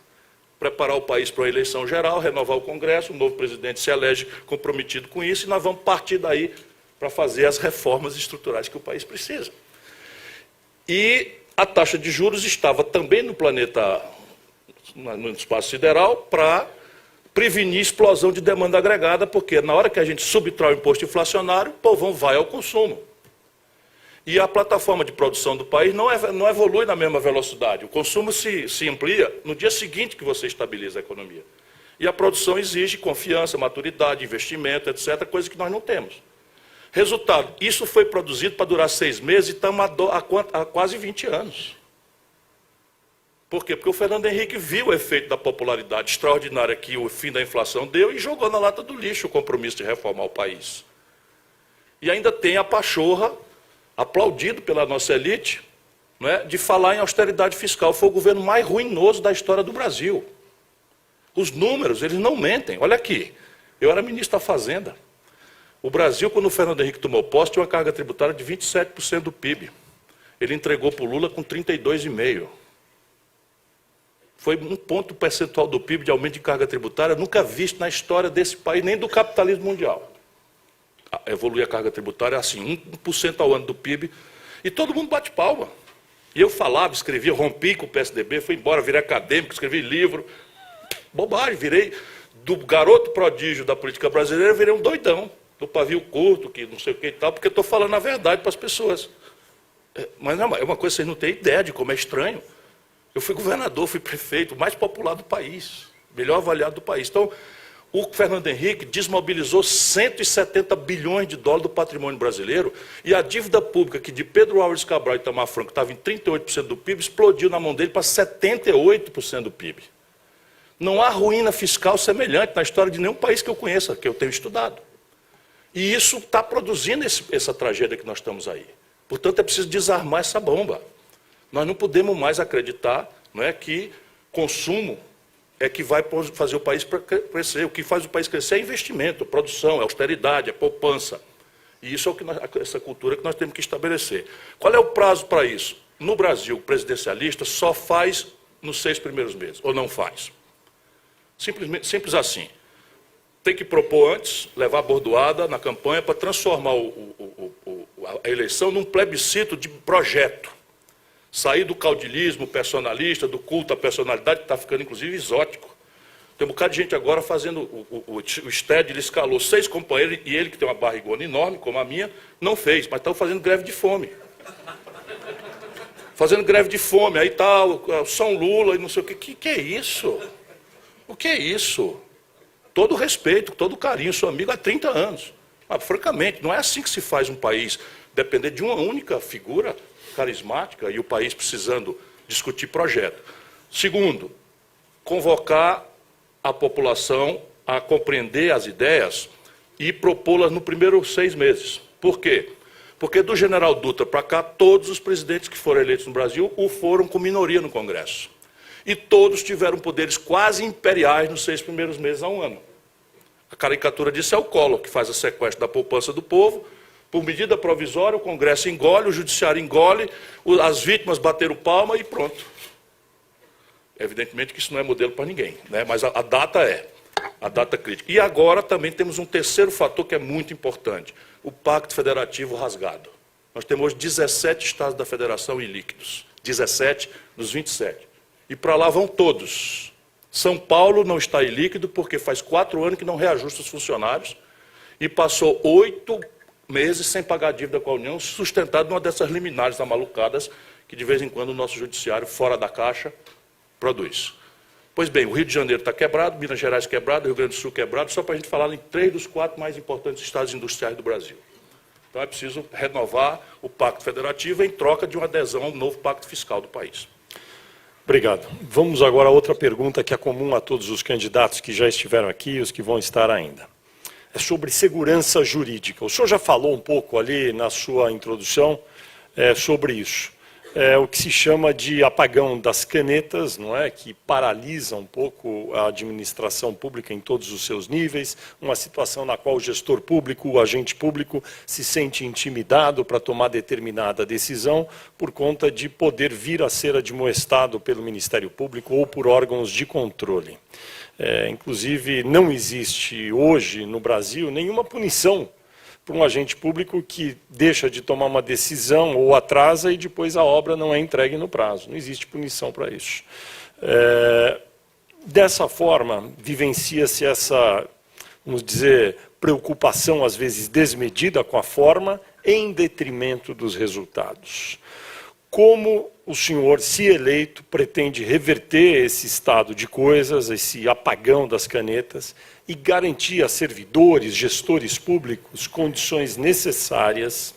preparar o país para uma eleição geral, renovar o Congresso, o novo presidente se elege comprometido com isso, e nós vamos partir daí para fazer as reformas estruturais que o país precisa. E a taxa de juros estava também no planeta, no espaço sideral, para prevenir explosão de demanda agregada, porque na hora que a gente subtrai o imposto inflacionário, o povão vai ao consumo. E a plataforma de produção do país não evolui na mesma velocidade. O consumo se amplia no dia seguinte que você estabiliza a economia. E a produção exige confiança, maturidade, investimento, etc., coisa que nós não temos. Resultado, isso foi produzido para durar 6 meses e estamos há quase 20 anos. Por quê? Porque o Fernando Henrique viu o efeito da popularidade extraordinária que o fim da inflação deu e jogou na lata do lixo o compromisso de reformar o país. E ainda tem a pachorra, aplaudido pela nossa elite, né, de falar em austeridade fiscal. Foi o governo mais ruinoso da história do Brasil. Os números, eles não mentem. Olha aqui, eu era ministro da Fazenda. O Brasil, quando o Fernando Henrique tomou posse, tinha uma carga tributária de 27% do PIB. ele entregou para o Lula com 32,5%. Foi um ponto percentual do PIB de aumento de carga tributária nunca visto na história desse país, nem do capitalismo mundial. Evoluir a carga tributária assim, 1% ao ano do PIB, e todo mundo bate palma. E eu falava, escrevia, rompi com o PSDB, fui embora, virei acadêmico, escrevi livro. Bobagem, virei do garoto prodígio da política brasileira, virei um doidão, do pavio curto, que não sei o que e tal, porque estou falando a verdade para as pessoas. Mas não, é uma coisa que vocês não têm ideia de como é estranho. Eu fui governador, fui prefeito, o mais popular do país, melhor avaliado do país. Então, o Fernando Henrique desmobilizou 170 bilhões de dólares do patrimônio brasileiro e a dívida pública, que de Pedro Álvares Cabral e Itamar Franco estava em 38% do PIB, explodiu na mão dele para 78% do PIB. Não há ruína fiscal semelhante na história de nenhum país que eu conheça, que eu tenho estudado. E isso está produzindo essa tragédia que nós estamos aí. Portanto, é preciso desarmar essa bomba. Nós não podemos mais acreditar, não é, que consumo é que vai fazer o país crescer. O que faz o país crescer é investimento, produção, é austeridade, é poupança. E isso é essa cultura que nós temos que estabelecer. Qual é o prazo para isso? No Brasil, o presidencialista só faz nos 6 primeiros meses, ou não faz. Simples assim. Tem que propor antes, levar a bordoada na campanha para transformar a eleição num plebiscito de projeto. Sair do caudilismo personalista, do culto à personalidade, que está ficando, inclusive, exótico. Tem um bocado de gente agora fazendo... O STED, ele escalou 6 companheiros, e ele, que tem uma barrigona enorme, como a minha, não fez, mas estão fazendo greve de fome. Fazendo greve de fome, aí está o São Lula e não sei o quê. Que é isso? O que é isso? Todo respeito, todo carinho, sou amigo há 30 anos. Mas, francamente, não é assim que se faz um país depender de uma única figura carismática e o país precisando discutir projeto. Segundo, convocar a população a compreender as ideias e propô-las no primeiro 6 meses. Por quê? Porque do general Dutra para cá, todos os presidentes que foram eleitos no Brasil o foram com minoria no Congresso. E todos tiveram poderes quase imperiais nos 6 primeiros meses a um ano. A caricatura disso é o Collor, que faz a sequestro da poupança do povo. Por medida provisória, o Congresso engole, o Judiciário engole, as vítimas bateram palma e pronto. Evidentemente que isso não é modelo para ninguém, né? Mas a data é, a data crítica. E agora também temos um terceiro fator que é muito importante, o Pacto Federativo rasgado. Nós temos hoje 17 estados da federação ilíquidos, 17 dos 27. E para lá vão todos. São Paulo não está ilíquido porque faz 4 anos que não reajusta os funcionários e passou 8 meses sem pagar a dívida com a União, sustentado numa dessas liminares amalucadas que de vez em quando o nosso judiciário, fora da caixa, produz. Pois bem, o Rio de Janeiro está quebrado, Minas Gerais quebrado, Rio Grande do Sul quebrado, só para a gente falar em 3 dos 4 mais importantes estados industriais do Brasil. Então é preciso renovar o Pacto Federativo em troca de uma adesão ao novo Pacto Fiscal do país. Obrigado. Vamos agora a outra pergunta que é comum a todos os candidatos que já estiveram aqui e os que vão estar ainda. É sobre segurança jurídica. O senhor já falou um pouco ali na sua introdução sobre isso. É o que se chama de apagão das canetas, não é? Que paralisa um pouco a administração pública em todos os seus níveis, uma situação na qual o gestor público, o agente público, se sente intimidado para tomar determinada decisão por conta de poder vir a ser admoestado pelo Ministério Público ou por órgãos de controle. Inclusive, não existe hoje no Brasil nenhuma punição para um agente público que deixa de tomar uma decisão ou atrasa e depois a obra não é entregue no prazo. Não existe punição para isso. Dessa forma, vivencia-se essa, vamos dizer, preocupação, às vezes desmedida com a forma, em detrimento dos resultados. Como o senhor, se eleito, pretende reverter esse estado de coisas, esse apagão das canetas, e garantir a servidores, gestores públicos, condições necessárias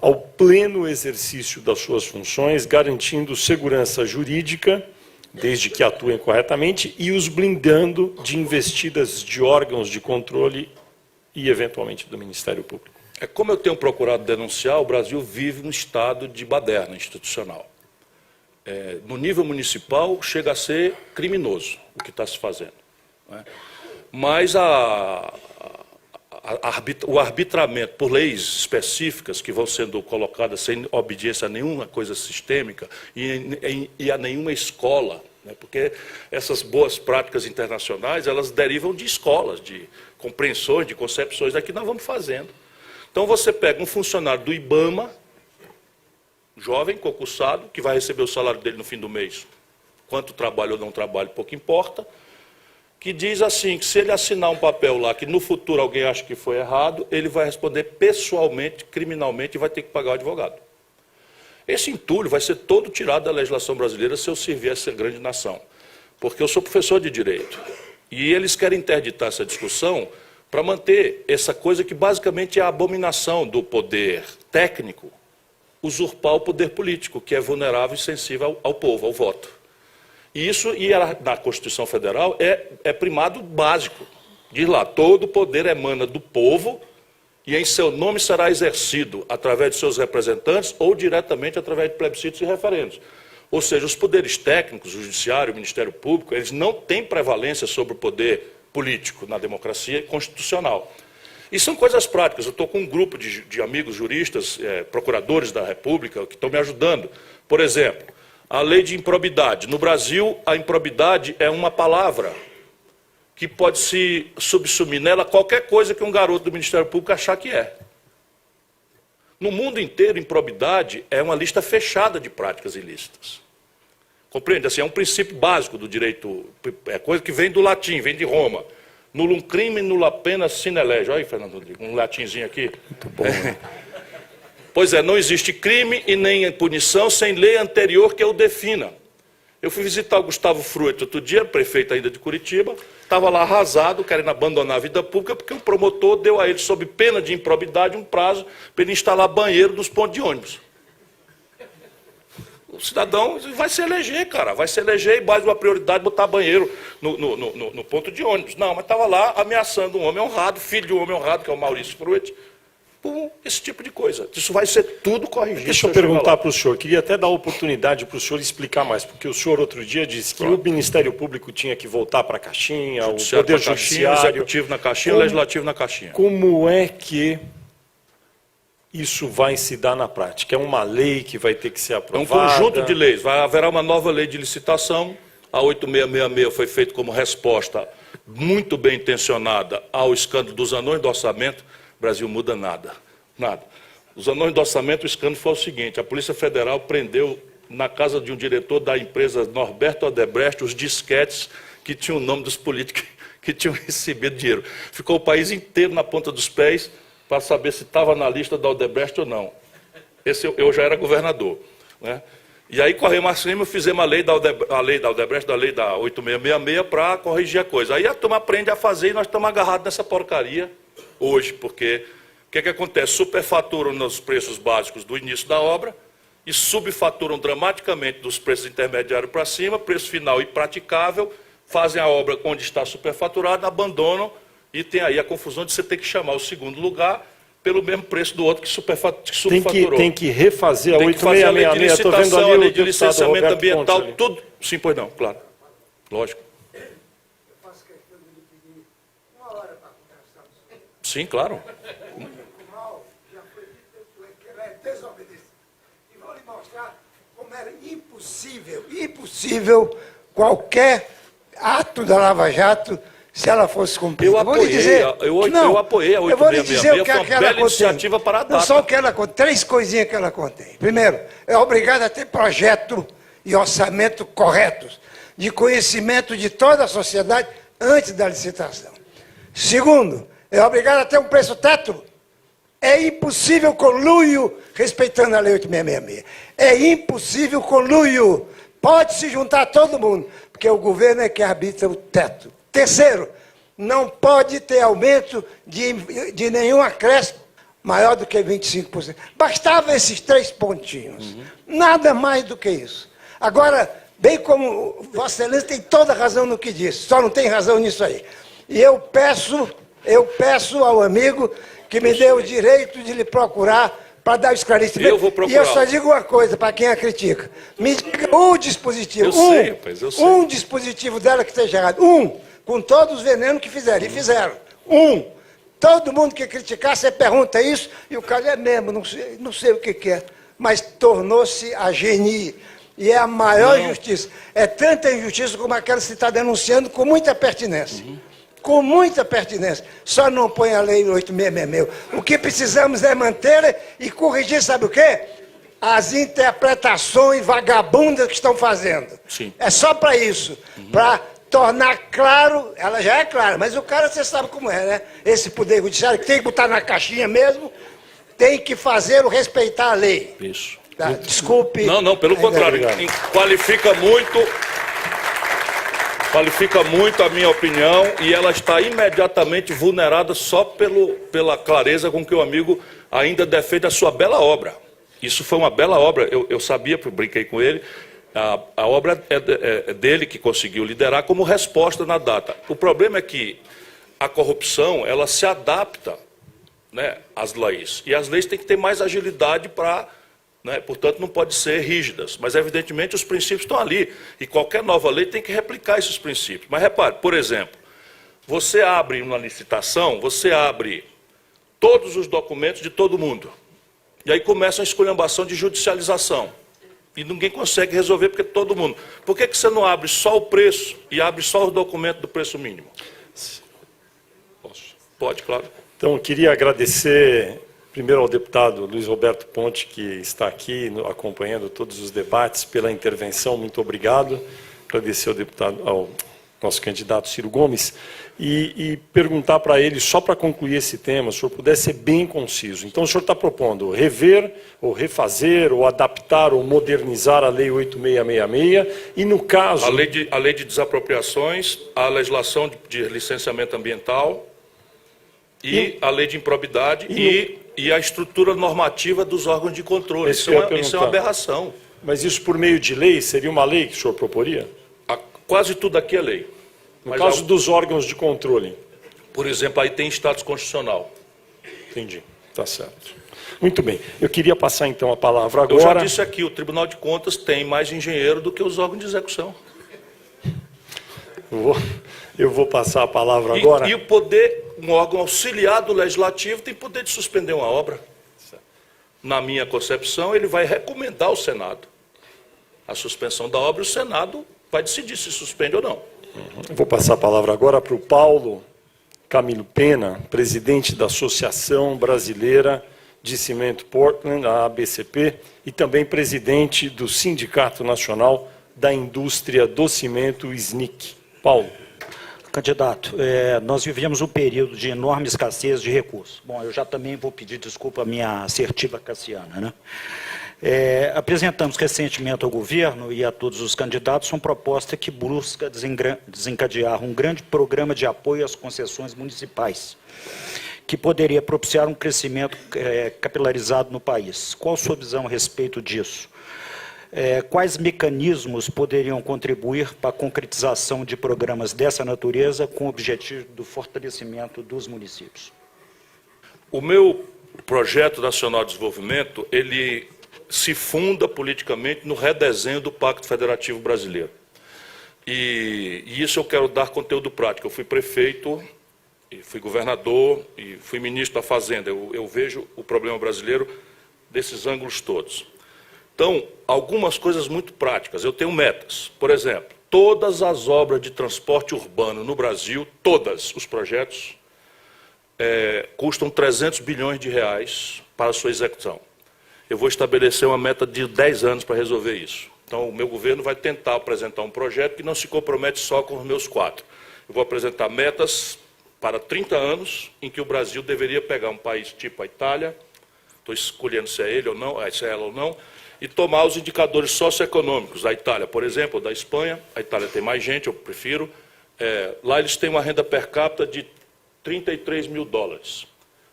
ao pleno exercício das suas funções, garantindo segurança jurídica, desde que atuem corretamente, e os blindando de investidas de órgãos de controle e, eventualmente, do Ministério Público? Como eu tenho procurado denunciar, o Brasil vive um estado de baderna institucional. No nível municipal, chega a ser criminoso o que está se fazendo, né? Mas a o arbitramento por leis específicas que vão sendo colocadas sem obediência a nenhuma coisa sistêmica e a nenhuma escola, né? Porque essas boas práticas internacionais, elas derivam de escolas, de compreensões, de concepções, daqui nós vamos fazendo. Então você pega um funcionário do IBAMA, jovem, concursado, que vai receber o salário dele no fim do mês, quanto trabalha ou não trabalha, pouco importa, que diz assim, que se ele assinar um papel lá, que no futuro alguém acha que foi errado, ele vai responder pessoalmente, criminalmente, e vai ter que pagar o advogado. Esse entulho vai ser todo tirado da legislação brasileira se eu servir essa grande nação. Porque eu sou professor de direito. E eles querem interditar essa discussão para manter essa coisa que basicamente é a abominação do poder técnico, usurpar o poder político, que é vulnerável e sensível ao povo, ao voto. E isso, na Constituição Federal, é primado básico. Diz lá, todo poder emana do povo e em seu nome será exercido através de seus representantes ou diretamente através de plebiscitos e referendos. Ou seja, os poderes técnicos, o Judiciário, o Ministério Público, eles não têm prevalência sobre o poder político na democracia constitucional. E são coisas práticas. Eu estou com um grupo de amigos juristas, procuradores da República, que estão me ajudando. Por exemplo, a lei de improbidade. No Brasil, a improbidade é uma palavra que pode se subsumir nela qualquer coisa que um garoto do Ministério Público achar que é. No mundo inteiro, improbidade é uma lista fechada de práticas ilícitas. Compreende? Assim, é um princípio básico do direito, é coisa que vem do latim, vem de Roma. Nullum crime, nulla pena sine lege. Olha aí, Fernando Rodrigues, um latinzinho aqui. Muito bom, né? Pois é, não existe crime e nem punição sem lei anterior que o defina. Eu fui visitar o Gustavo Fruet outro dia, prefeito ainda de Curitiba, estava lá arrasado, querendo abandonar a vida pública, porque o promotor deu a ele, sob pena de improbidade, um prazo para ele instalar banheiro nos pontos de ônibus. O cidadão vai se eleger, cara, vai se eleger e mais uma prioridade botar banheiro no ponto de ônibus. Não, mas estava lá ameaçando um homem honrado, filho de um homem honrado, que é o Maurício Fruet, por esse tipo de coisa. Isso vai ser tudo corrigido. Deixa eu perguntar para o senhor, queria até dar a oportunidade para o senhor explicar mais, porque o senhor outro dia disse que o Ministério Público tinha que voltar para a caixinha, o Poder Judiciário... Executivo na caixinha, Legislativo na caixinha. Como é que isso vai se dar na prática? É uma lei que vai ter que ser aprovada? É um conjunto de leis. Haverá uma nova lei de licitação. A 8666 foi feita como resposta muito bem intencionada ao escândalo dos anões do orçamento. O Brasil muda nada. Nada. Os anões do orçamento, o escândalo foi o seguinte: a Polícia Federal prendeu na casa de um diretor da empresa Norberto Odebrecht os disquetes que tinham o nome dos políticos que tinham recebido dinheiro. Ficou o país inteiro na ponta dos pés para saber se estava na lista da Odebrecht ou não. Eu já era governador, né? E aí corremos acima, fizemos a lei da Odebrecht, da lei da 8666, para corrigir a coisa. Aí a turma aprende a fazer e nós estamos agarrados nessa porcaria hoje, porque o que acontece? Superfaturam nos preços básicos do início da obra e subfaturam dramaticamente dos preços intermediários para cima, preço final impraticável, fazem a obra onde está superfaturada, abandonam e tem aí a confusão de você ter que chamar o segundo lugar pelo mesmo preço do outro que subfaturou. Tem que refazer a 8666. A lei de licitação, a lei de licenciamento ambiental, Ponte, tudo. Sim, pois não, claro. Lógico. Eu faço questão de lhe pedir uma hora para conversar. Sim, claro. O mal já foi dito que ela é desobedecida. E vou lhe mostrar como era impossível qualquer ato da Lava Jato se ela fosse cumprida. Eu apoiei a 8666, eu vou lhe dizer o que foi uma ela bela contém. iniciativa para a data. Não só o que ela contém, 3 coisinhas que ela contém. Primeiro, é obrigada a ter projeto e orçamento corretos, de conhecimento de toda a sociedade antes da licitação. Segundo, é obrigada a ter um preço teto. É impossível conluio, respeitando a lei 8666. É impossível conluio. Pode se juntar todo mundo, porque o governo é que arbitra o teto. Terceiro, não pode ter aumento de nenhum acréscimo maior do que 25%. Bastava esses 3 pontinhos. Nada mais do que isso. Agora, bem como Vossa Excelência tem toda a razão no que disse, só não tem razão nisso aí. E eu peço ao amigo que me dê o direito de lhe procurar para dar o esclarecimento. Eu vou procurar. E eu só digo uma coisa para quem a critica. Me diga um dispositivo. Eu sei, rapaz, eu sei. Um dispositivo dela que esteja errado. Com todos os venenos que fizeram. E fizeram. Todo mundo que criticar, você pergunta isso, e o cara é mesmo, não sei o que é. Mas tornou-se a GNI. E é a maior injustiça. É tanta injustiça como aquela que você está denunciando com muita pertinência. Com muita pertinência. Só não põe a lei 8666. O que precisamos é manter e corrigir, sabe o quê? As interpretações vagabundas que estão fazendo. Sim. É só para isso. Para tornar claro, ela já é clara, mas o cara, você sabe como é, né? Esse poder judiciário que tem que botar na caixinha mesmo, tem que fazê-lo respeitar a lei. Isso. Tá, desculpe. Não, pelo contrário. Qualifica muito a minha opinião e ela está imediatamente vulnerada só pela clareza com que o amigo ainda defende a sua bela obra. Isso foi uma bela obra, eu sabia, porque eu brinquei com ele, a obra é dele que conseguiu liderar como resposta na data. O problema é que a corrupção, ela se adapta, né, às leis, e as leis têm que ter mais agilidade para... Né? Portanto, não pode ser rígidas, mas evidentemente os princípios estão ali, e qualquer nova lei tem que replicar esses princípios. Mas repare, por exemplo, você abre uma licitação, você abre todos os documentos de todo mundo, e aí começa a esculhambação de judicialização, e ninguém consegue resolver porque todo mundo... Por que você não abre só o preço e abre só os documentos do preço mínimo? Posso? Pode, claro. Então, eu queria agradecer... Primeiro ao deputado Luiz Roberto Ponte, que está aqui acompanhando todos os debates, pela intervenção, muito obrigado. Agradecer ao nosso candidato Ciro Gomes e perguntar para ele, só para concluir esse tema, se o senhor puder ser bem conciso. Então, o senhor está propondo rever, ou refazer, ou adaptar, ou modernizar a Lei 8666, e no caso... A lei de desapropriações, a legislação de licenciamento ambiental, e a lei de improbidade e a estrutura normativa dos órgãos de controle. Isso é uma aberração. Mas isso por meio de lei? Seria uma lei que o senhor proporia? Quase tudo aqui é lei. No caso dos órgãos de controle? Por exemplo, aí tem status constitucional. Entendi, está certo. Muito bem, eu queria passar então a palavra agora... Eu já disse aqui, o Tribunal de Contas tem mais engenheiro do que os órgãos de execução. Eu vou passar a palavra agora... E o poder, um órgão auxiliar do Legislativo tem poder de suspender uma obra. Na minha concepção, ele vai recomendar ao Senado a suspensão da obra, e o Senado vai decidir se suspende ou não. Eu vou passar a palavra agora para o Paulo Camilo Pena, presidente da Associação Brasileira de Cimento Portland, a ABCP, e também presidente do Sindicato Nacional da Indústria do Cimento, SNIC. Paulo. Candidato, nós vivíamos um período de enorme escassez de recursos. Bom, eu já também vou pedir desculpa à minha assertiva cassiana, né? Apresentamos recentemente ao governo e a todos os candidatos uma proposta que busca desencadear um grande programa de apoio às concessões municipais, que poderia propiciar um crescimento capilarizado no país. Qual a sua visão a respeito disso? Quais mecanismos poderiam contribuir para a concretização de programas dessa natureza com o objetivo do fortalecimento dos municípios? O meu projeto nacional de desenvolvimento, ele se funda politicamente no redesenho do Pacto Federativo Brasileiro. E isso eu quero dar conteúdo prático. Eu fui prefeito, e fui governador e fui ministro da Fazenda. Eu vejo o problema brasileiro desses ângulos todos. Então, algumas coisas muito práticas. Eu tenho metas. Por exemplo, todas as obras de transporte urbano no Brasil, todos os projetos, custam 300 bilhões de reais para a sua execução. Eu vou estabelecer uma meta de 10 anos para resolver isso. Então, o meu governo vai tentar apresentar um projeto que não se compromete só com os meus 4. Eu vou apresentar metas para 30 anos, em que o Brasil deveria pegar um país tipo a Itália, estou escolhendo se é ele ou não, se é ela ou não, e tomar os indicadores socioeconômicos da Itália, por exemplo, ou da Espanha. A Itália tem mais gente, eu prefiro. Lá eles têm uma renda per capita de 33 mil dólares.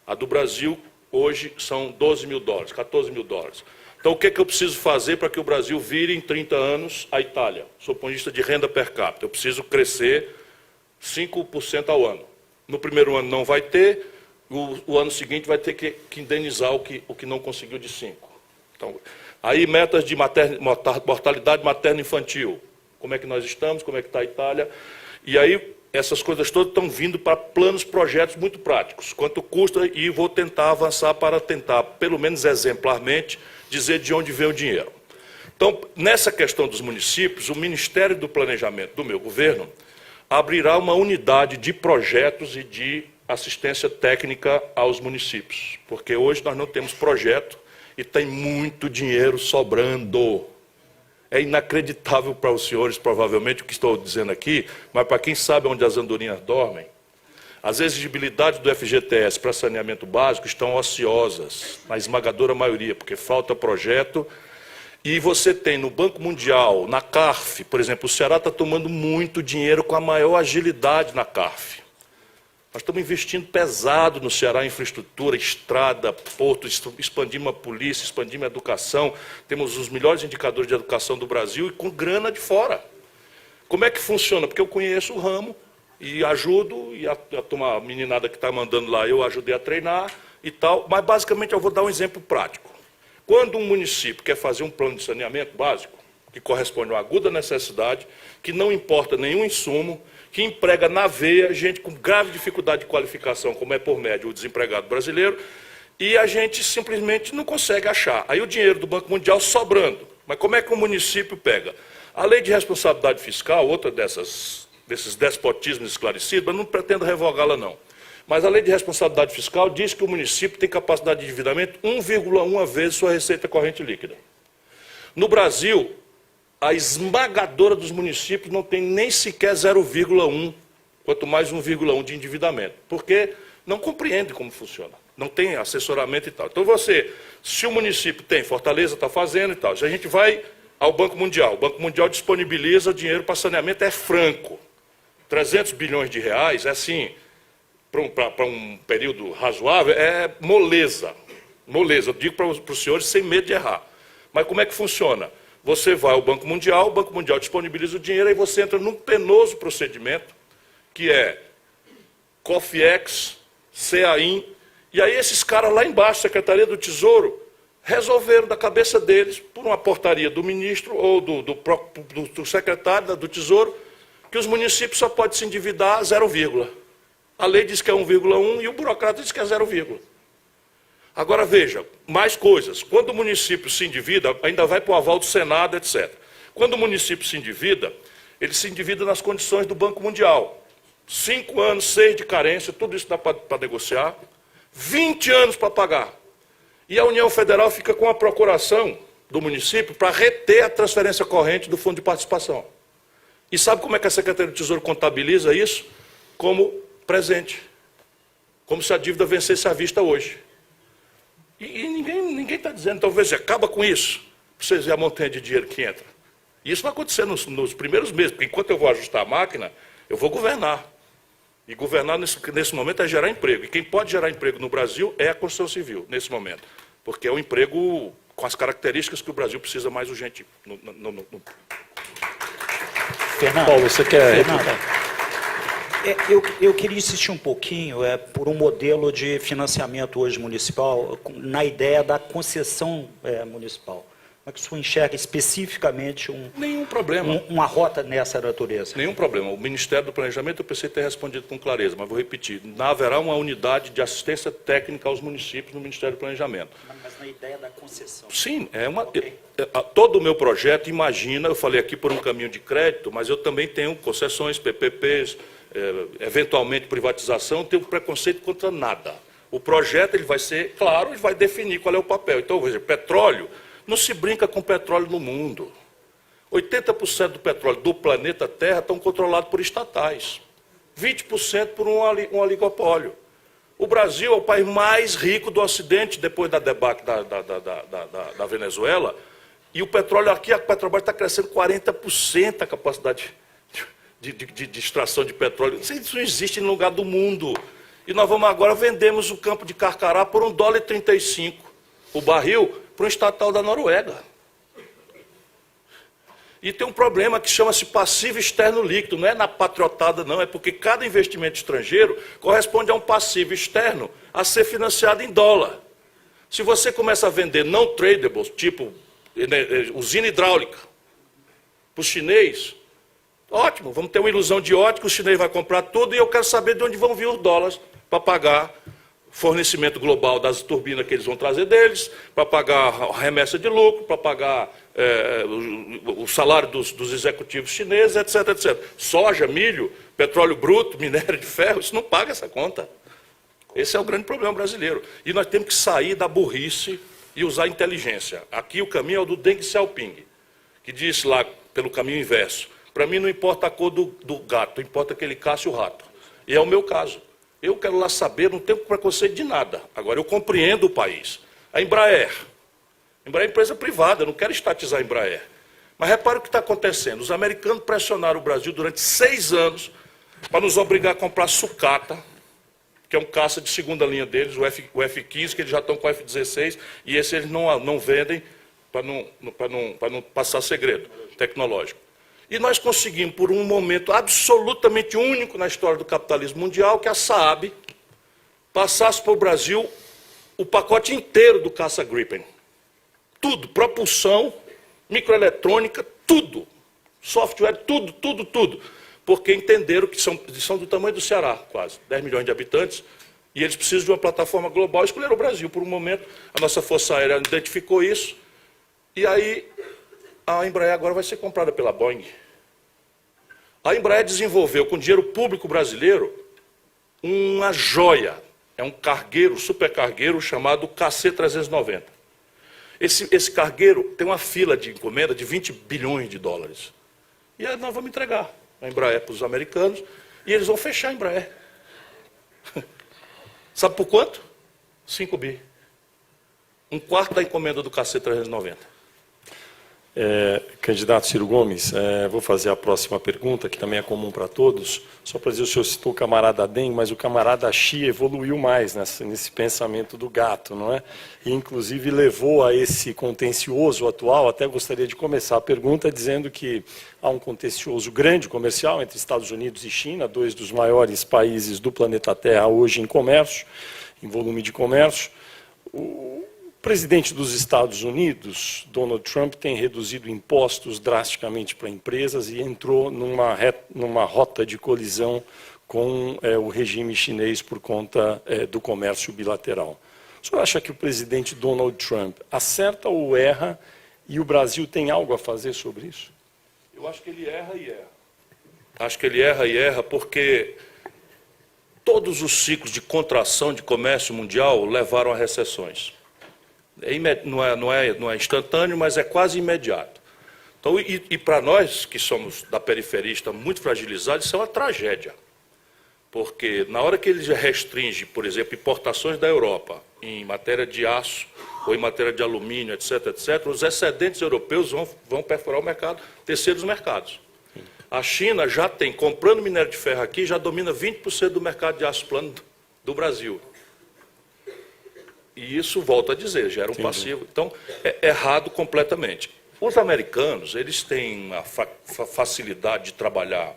A do Brasil, hoje, são 12 mil dólares, 14 mil dólares. Então, o que eu preciso fazer para que o Brasil vire em 30 anos a Itália? Do ponto de vista de renda per capita, eu preciso crescer 5% ao ano. No primeiro ano não vai ter, o ano seguinte vai ter que indenizar o que não conseguiu de 5. Então, aí, metas de mortalidade materno-infantil. Como é que nós estamos, como é que está a Itália? E aí, essas coisas todas estão vindo para planos, projetos muito práticos. Quanto custa, e vou tentar avançar para tentar, pelo menos exemplarmente, dizer de onde vem o dinheiro. Então, nessa questão dos municípios, o Ministério do Planejamento do meu governo abrirá uma unidade de projetos e de assistência técnica aos municípios, porque hoje nós não temos projeto e tem muito dinheiro sobrando. É inacreditável para os senhores, provavelmente, o que estou dizendo aqui, mas para quem sabe onde as andorinhas dormem, as exigibilidades do FGTS para saneamento básico estão ociosas, na esmagadora maioria, porque falta projeto. E você tem no Banco Mundial, na CARF, por exemplo, o Ceará está tomando muito dinheiro com a maior agilidade na CARF. Nós estamos investindo pesado no Ceará em infraestrutura, estrada, porto, expandimos a polícia, expandimos a educação, temos os melhores indicadores de educação do Brasil e com grana de fora. Como é que funciona? Porque eu conheço o ramo e ajudo, e a meninada que está mandando lá, eu ajudei a treinar e tal, mas basicamente eu vou dar um exemplo prático. Quando um município quer fazer um plano de saneamento básico, que corresponde a uma aguda necessidade, que não importa nenhum insumo, que emprega na veia gente com grave dificuldade de qualificação, como é por médio o desempregado brasileiro, e a gente simplesmente não consegue achar. Aí o dinheiro do Banco Mundial sobrando. Mas como é que o município pega? A lei de responsabilidade fiscal, outra desses despotismos esclarecidos, mas não pretendo revogá-la não. Mas a lei de responsabilidade fiscal diz que o município tem capacidade de endividamento 1,1 vezes sua receita corrente líquida. No Brasil, a esmagadora dos municípios não tem nem sequer 0,1, quanto mais 1,1 de endividamento, porque não compreende como funciona, não tem assessoramento e tal. Então se o município tem, Fortaleza está fazendo e tal, se a gente vai ao Banco Mundial, o Banco Mundial disponibiliza dinheiro para saneamento, é franco. 300 bilhões de reais, é assim, para um período razoável, é moleza. Moleza, eu digo para os senhores sem medo de errar. Mas como é que funciona? Você vai ao Banco Mundial, o Banco Mundial disponibiliza o dinheiro, e você entra num penoso procedimento, que é COFIEX, CAIM, e aí esses caras lá embaixo, Secretaria do Tesouro, resolveram da cabeça deles, por uma portaria do ministro ou do secretário do Tesouro, que os municípios só podem se endividar 0, a lei diz que é 1,1 e o burocrata diz que é 0. Agora veja, mais coisas. Quando o município se endivida, ainda vai para o aval do Senado, etc. Quando o município se endivida, ele se endivida nas condições do Banco Mundial. 5 anos, 6 de carência, tudo isso dá para negociar. 20 anos para pagar. E a União Federal fica com a procuração do município para reter a transferência corrente do Fundo de Participação. E sabe como é que a Secretaria do Tesouro contabiliza isso? Como presente. Como se a dívida vencesse à vista hoje. E ninguém está dizendo, então veja, acaba com isso, para vocês verem a montanha de dinheiro que entra. E isso vai acontecer nos primeiros meses, porque enquanto eu vou ajustar a máquina, eu vou governar. E governar nesse momento é gerar emprego. E quem pode gerar emprego no Brasil é a construção civil, nesse momento. Porque é um emprego com as características que o Brasil precisa mais urgente. Fernando, Paulo, você quer... Fernando, eu queria insistir um pouquinho por um modelo de financiamento hoje municipal, na ideia da concessão municipal. Como é que o senhor enxerga especificamente Nenhum problema. uma rota nessa natureza? Nenhum problema. O Ministério do Planejamento, eu pensei ter respondido com clareza, mas vou repetir. Haverá uma unidade de assistência técnica aos municípios no Ministério do Planejamento. Mas na ideia da concessão. Sim, Okay. Todo o meu projeto imagina, eu falei aqui por um caminho de crédito, mas eu também tenho concessões, PPPs, eventualmente privatização, não tenho preconceito contra nada. O projeto ele vai ser claro, ele vai definir qual é o papel. Então, veja, petróleo, não se brinca com petróleo no mundo. 80% do petróleo do planeta Terra estão controlados por estatais. 20% por um oligopólio. O Brasil é o país mais rico do Ocidente, depois da debacle da Venezuela, e o petróleo aqui, a Petrobras está crescendo 40% a capacidade de extração de petróleo. Isso não existe em lugar do mundo. E nós vamos agora, vendemos o campo de Carcará por $1,35 o barril para um estatal da Noruega. E tem um problema que chama-se passivo externo líquido, não é na patriotada não, é porque cada investimento estrangeiro corresponde a um passivo externo a ser financiado em dólar. Se você começa a vender não tradables, tipo usina hidráulica, para o chinês, Ótimo, vamos ter uma ilusão de ótica, o chinês vai comprar tudo e eu quero saber de onde vão vir os dólares para pagar fornecimento global das turbinas que eles vão trazer deles, para pagar a remessa de lucro, para pagar o salário dos executivos chineses, etc, etc. Soja, milho, petróleo bruto, minério de ferro, isso não paga essa conta. Esse é o grande problema brasileiro. E nós temos que sair da burrice e usar a inteligência. Aqui o caminho é o do Deng Xiaoping, que disse lá, pelo caminho inverso, para mim não importa a cor do gato, importa que ele casse o rato. E é o meu caso. Eu quero lá saber, não tenho preconceito de nada. Agora, eu compreendo o país. A Embraer é empresa privada, eu não quero estatizar a Embraer. Mas repare o que está acontecendo. Os americanos pressionaram o Brasil durante 6 anos para nos obrigar a comprar sucata, que é um caça de segunda linha deles, o F-15, que eles já estão com o F-16, e esse eles não vendem para não passar segredo tecnológico. E nós conseguimos, por um momento absolutamente único na história do capitalismo mundial, que a Saab passasse para o Brasil o pacote inteiro do caça Gripen. Tudo, propulsão, microeletrônica, tudo. Software, tudo. Porque entenderam que são do tamanho do Ceará, quase, 10 milhões de habitantes, e eles precisam de uma plataforma global, escolheram o Brasil. Por um momento, a nossa Força Aérea identificou isso, e aí a Embraer agora vai ser comprada pela Boeing. A Embraer desenvolveu, com dinheiro público brasileiro, uma joia. É um cargueiro, supercargueiro, chamado KC-390. Esse cargueiro tem uma fila de encomenda de 20 bilhões de dólares. E aí nós vamos entregar a Embraer para os americanos, e eles vão fechar a Embraer. Sabe por quanto? 5 bi. Um quarto da encomenda do KC-390. Candidato Ciro Gomes, vou fazer a próxima pergunta, que também é comum para todos. Só para dizer, o senhor citou o camarada Deng, mas o camarada Xi evoluiu mais nesse pensamento do gato, não é? E, inclusive, levou a esse contencioso atual. Até gostaria de começar a pergunta dizendo que há um contencioso grande comercial entre Estados Unidos e China, 2 dos maiores países do planeta Terra hoje em comércio, em volume de comércio. O presidente dos Estados Unidos, Donald Trump, tem reduzido impostos drasticamente para empresas e entrou numa rota de colisão com o regime chinês por conta do comércio bilateral. O senhor acha que o presidente Donald Trump acerta ou erra e o Brasil tem algo a fazer sobre isso? Eu acho que ele erra e erra. Acho que ele erra e erra porque todos os ciclos de contração de comércio mundial levaram a recessões. Não é instantâneo, mas é quase imediato. Então, e para nós, que somos da periferia, estamos muito fragilizados, isso é uma tragédia. Porque na hora que eles restringem, por exemplo, importações da Europa em matéria de aço ou em matéria de alumínio, etc., etc., os excedentes europeus vão perfurar o mercado, terceiros mercados. A China já tem, comprando minério de ferro aqui, já domina 20% do mercado de aço plano do Brasil. E isso, volto a dizer, gera um passivo. Então, é errado completamente. Os americanos, eles têm uma facilidade de trabalhar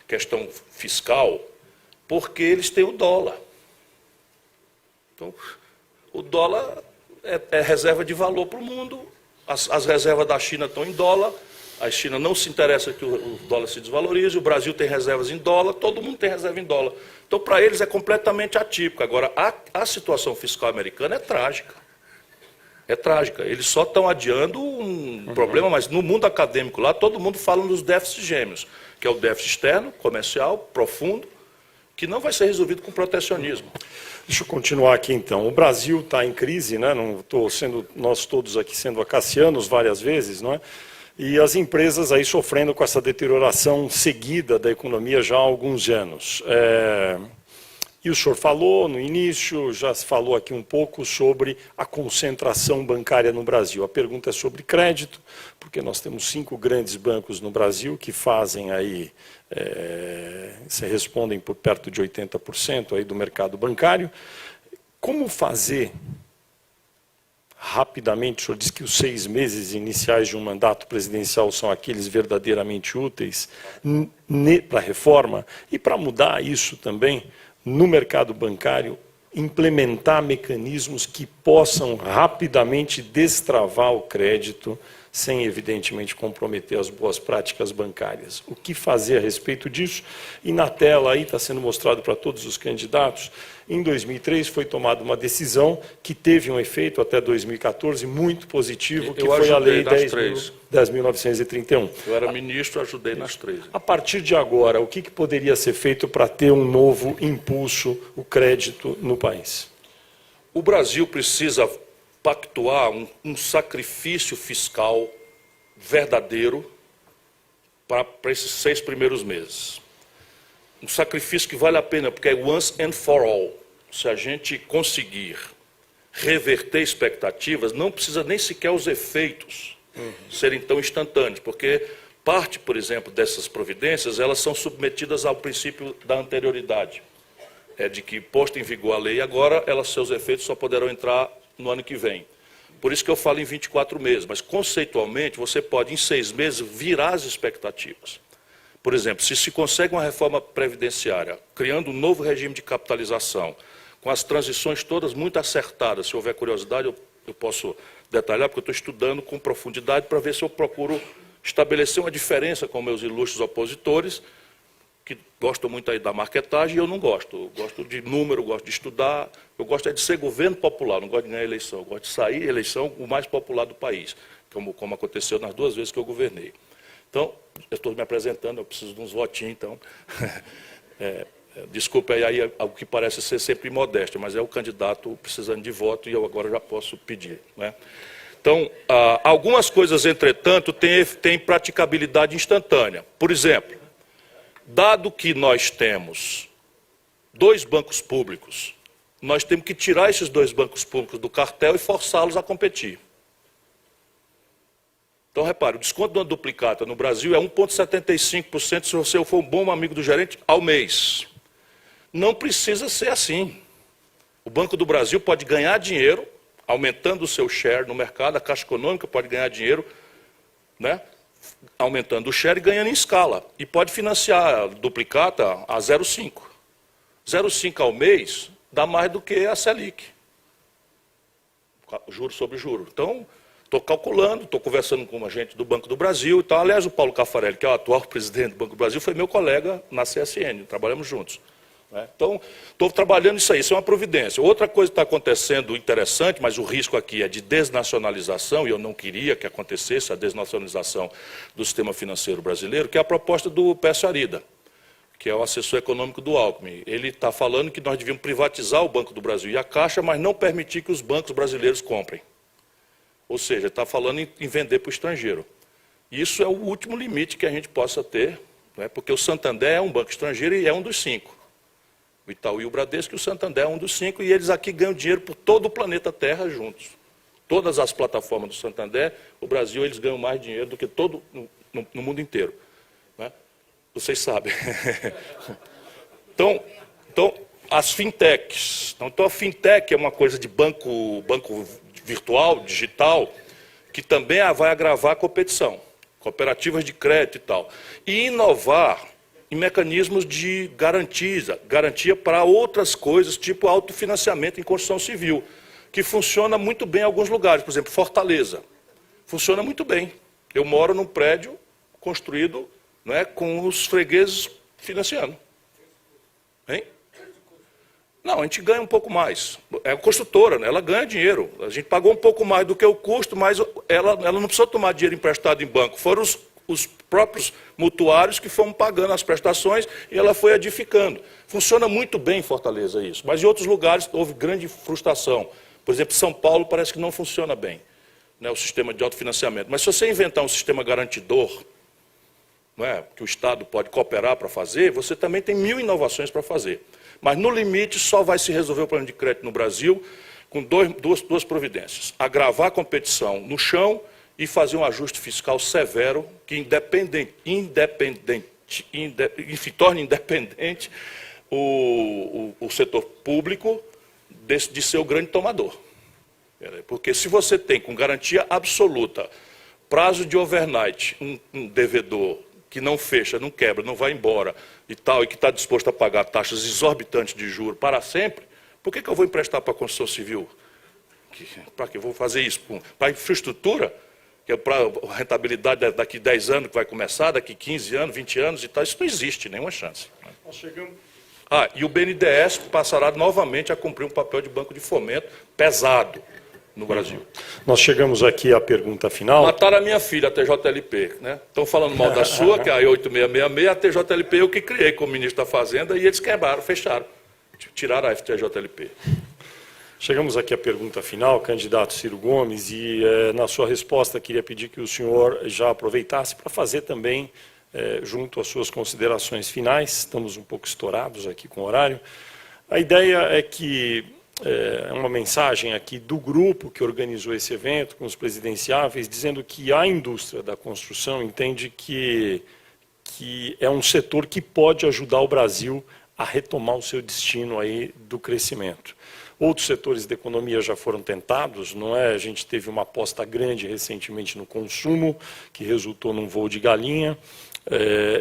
questão fiscal porque eles têm o dólar. Então, o dólar é reserva de valor para o mundo. As reservas da China estão em dólar. A China não se interessa que o dólar se desvalorize. O Brasil tem reservas em dólar. Todo mundo tem reserva em dólar. Então, para eles é completamente atípico. Agora, a situação fiscal americana é trágica. É trágica. Eles só estão adiando um problema, mas no mundo acadêmico lá, todo mundo fala dos déficits gêmeos, que é o déficit externo, comercial, profundo, que não vai ser resolvido com protecionismo. Deixa eu continuar aqui, então. O Brasil está em crise, né? Não estou nós todos aqui sendo acacianos várias vezes, não é? E as empresas aí sofrendo com essa deterioração seguida da economia já há alguns anos. E o senhor falou no início, já se falou aqui um pouco sobre a concentração bancária no Brasil. A pergunta é sobre crédito, porque nós temos 5 grandes bancos no Brasil que fazem aí, se respondem por perto de 80% aí do mercado bancário. Como fazer... Rapidamente, o senhor disse que os 6 meses iniciais de um mandato presidencial são aqueles verdadeiramente úteis para a reforma e para mudar isso também no mercado bancário, implementar mecanismos que possam rapidamente destravar o crédito sem, evidentemente, comprometer as boas práticas bancárias. O que fazer a respeito disso? E na tela aí está sendo mostrado para todos os candidatos. Em 2003 foi tomada uma decisão que teve um efeito até 2014 muito positivo, que foi a Lei 10.931. Eu era ministro, ajudei nas 3. A partir de agora, o que poderia ser feito para ter um novo impulso, o crédito no país? O Brasil precisa pactuar um sacrifício fiscal verdadeiro para esses 6 primeiros meses. Um sacrifício que vale a pena, porque é once and for all. Se a gente conseguir reverter expectativas, não precisa nem sequer os efeitos serem tão instantâneos, porque parte, por exemplo, dessas providências, elas são submetidas ao princípio da anterioridade. É de que, posta em vigor a lei agora, seus efeitos só poderão entrar no ano que vem. Por isso que eu falo em 24 meses, mas conceitualmente você pode, em 6 meses, virar as expectativas. Por exemplo, se consegue uma reforma previdenciária, criando um novo regime de capitalização, com as transições todas muito acertadas, se houver curiosidade eu posso detalhar, porque eu estou estudando com profundidade para ver se eu procuro estabelecer uma diferença com meus ilustres opositores, que gostam muito aí da marquetagem, e eu não gosto. Eu gosto de número, gosto de estudar, eu gosto de ser governo popular, não gosto de ganhar eleição, eu gosto de sair eleição o mais popular do país, como aconteceu nas 2 vezes que eu governei. Então, eu estou me apresentando, eu preciso de uns votinhos, então, desculpe aí o que parece ser sempre modéstia, mas é o candidato precisando de voto e eu agora já posso pedir, né? Então, algumas coisas, entretanto, têm praticabilidade instantânea. Por exemplo, dado que nós temos 2 bancos públicos, nós temos que tirar esses 2 bancos públicos do cartel e forçá-los a competir. Então, repare, o desconto de uma duplicata no Brasil é 1,75% se você for um bom amigo do gerente ao mês. Não precisa ser assim. O Banco do Brasil pode ganhar dinheiro, aumentando o seu share no mercado, a Caixa Econômica pode ganhar dinheiro, né, aumentando o share e ganhando em escala. E pode financiar a duplicata a 0,5. 0,5 ao mês dá mais do que a Selic. Juro sobre juro. Então, estou calculando, estou conversando com uma gente do Banco do Brasil e tal. Aliás, o Paulo Caffarelli, que é o atual presidente do Banco do Brasil, foi meu colega na CSN, trabalhamos juntos. Então, estou trabalhando isso aí, isso é uma providência. Outra coisa que está acontecendo interessante, mas o risco aqui é de desnacionalização, e eu não queria que acontecesse a desnacionalização do sistema financeiro brasileiro, que é a proposta do Pécio Arida, que é o assessor econômico do Alckmin. Ele está falando que nós devíamos privatizar o Banco do Brasil e a Caixa, mas não permitir que os bancos brasileiros comprem. Ou seja, está falando em vender para o estrangeiro. Isso é o último limite que a gente possa ter, né, porque o Santander é um banco estrangeiro e é um dos 5. O Itaú e o Bradesco, e o Santander é um dos 5, e eles aqui ganham dinheiro por todo o planeta Terra juntos. Todas as plataformas do Santander, o Brasil, eles ganham mais dinheiro do que todo no mundo inteiro. Né? Vocês sabem. Então, as fintechs. Então, a fintech é uma coisa de banco virtual, digital, que também vai agravar a competição. Cooperativas de crédito e tal. E inovar em mecanismos de garantia para outras coisas, tipo autofinanciamento em construção civil, que funciona muito bem em alguns lugares. Por exemplo, Fortaleza. Funciona muito bem. Eu moro num prédio construído, né, com os fregueses financiando. Hein? Não, a gente ganha um pouco mais. É a construtora, né? Ela ganha dinheiro. A gente pagou um pouco mais do que o custo, mas ela não precisou tomar dinheiro emprestado em banco. Foram os próprios mutuários que foram pagando as prestações e ela foi edificando. Funciona muito bem em Fortaleza isso, mas em outros lugares houve grande frustração. Por exemplo, São Paulo parece que não funciona bem, né, o sistema de autofinanciamento. Mas se você inventar um sistema garantidor, não é, que o Estado pode cooperar para fazer, você também tem 1000 inovações para fazer. Mas no limite só vai se resolver o problema de crédito no Brasil com duas providências. Agravar a competição no chão e fazer um ajuste fiscal severo que torne independente o setor público de ser o grande tomador. Porque se você tem com garantia absoluta prazo de overnight, um devedor que não fecha, não quebra, não vai embora e tal, e que está disposto a pagar taxas exorbitantes de juros para sempre, por que eu vou emprestar para a construção civil? Para que eu vou fazer isso? Para a infraestrutura? que é para a rentabilidade daqui 10 anos que vai começar, daqui 15 anos, 20 anos e tal, isso não existe, nenhuma chance. Nós chegamos... E o BNDES passará novamente a cumprir um papel de banco de fomento pesado no Brasil. Nós chegamos aqui à pergunta final. Mataram a minha filha, a TJLP. Né? Estão falando mal da sua, que é a 8666, a TJLP eu que criei como ministro da Fazenda, e eles quebraram, fecharam, tiraram a TJLP. Chegamos aqui à pergunta final, candidato Ciro Gomes, e na sua resposta queria pedir que o senhor já aproveitasse para fazer também, junto às suas considerações finais, estamos um pouco estourados aqui com o horário. A ideia é que é uma mensagem aqui do grupo que organizou esse evento, com os presidenciáveis, dizendo que a indústria da construção entende que é um setor que pode ajudar o Brasil a retomar o seu destino aí do crescimento. Outros setores da economia já foram tentados, não é? A gente teve uma aposta grande recentemente no consumo, que resultou num voo de galinha,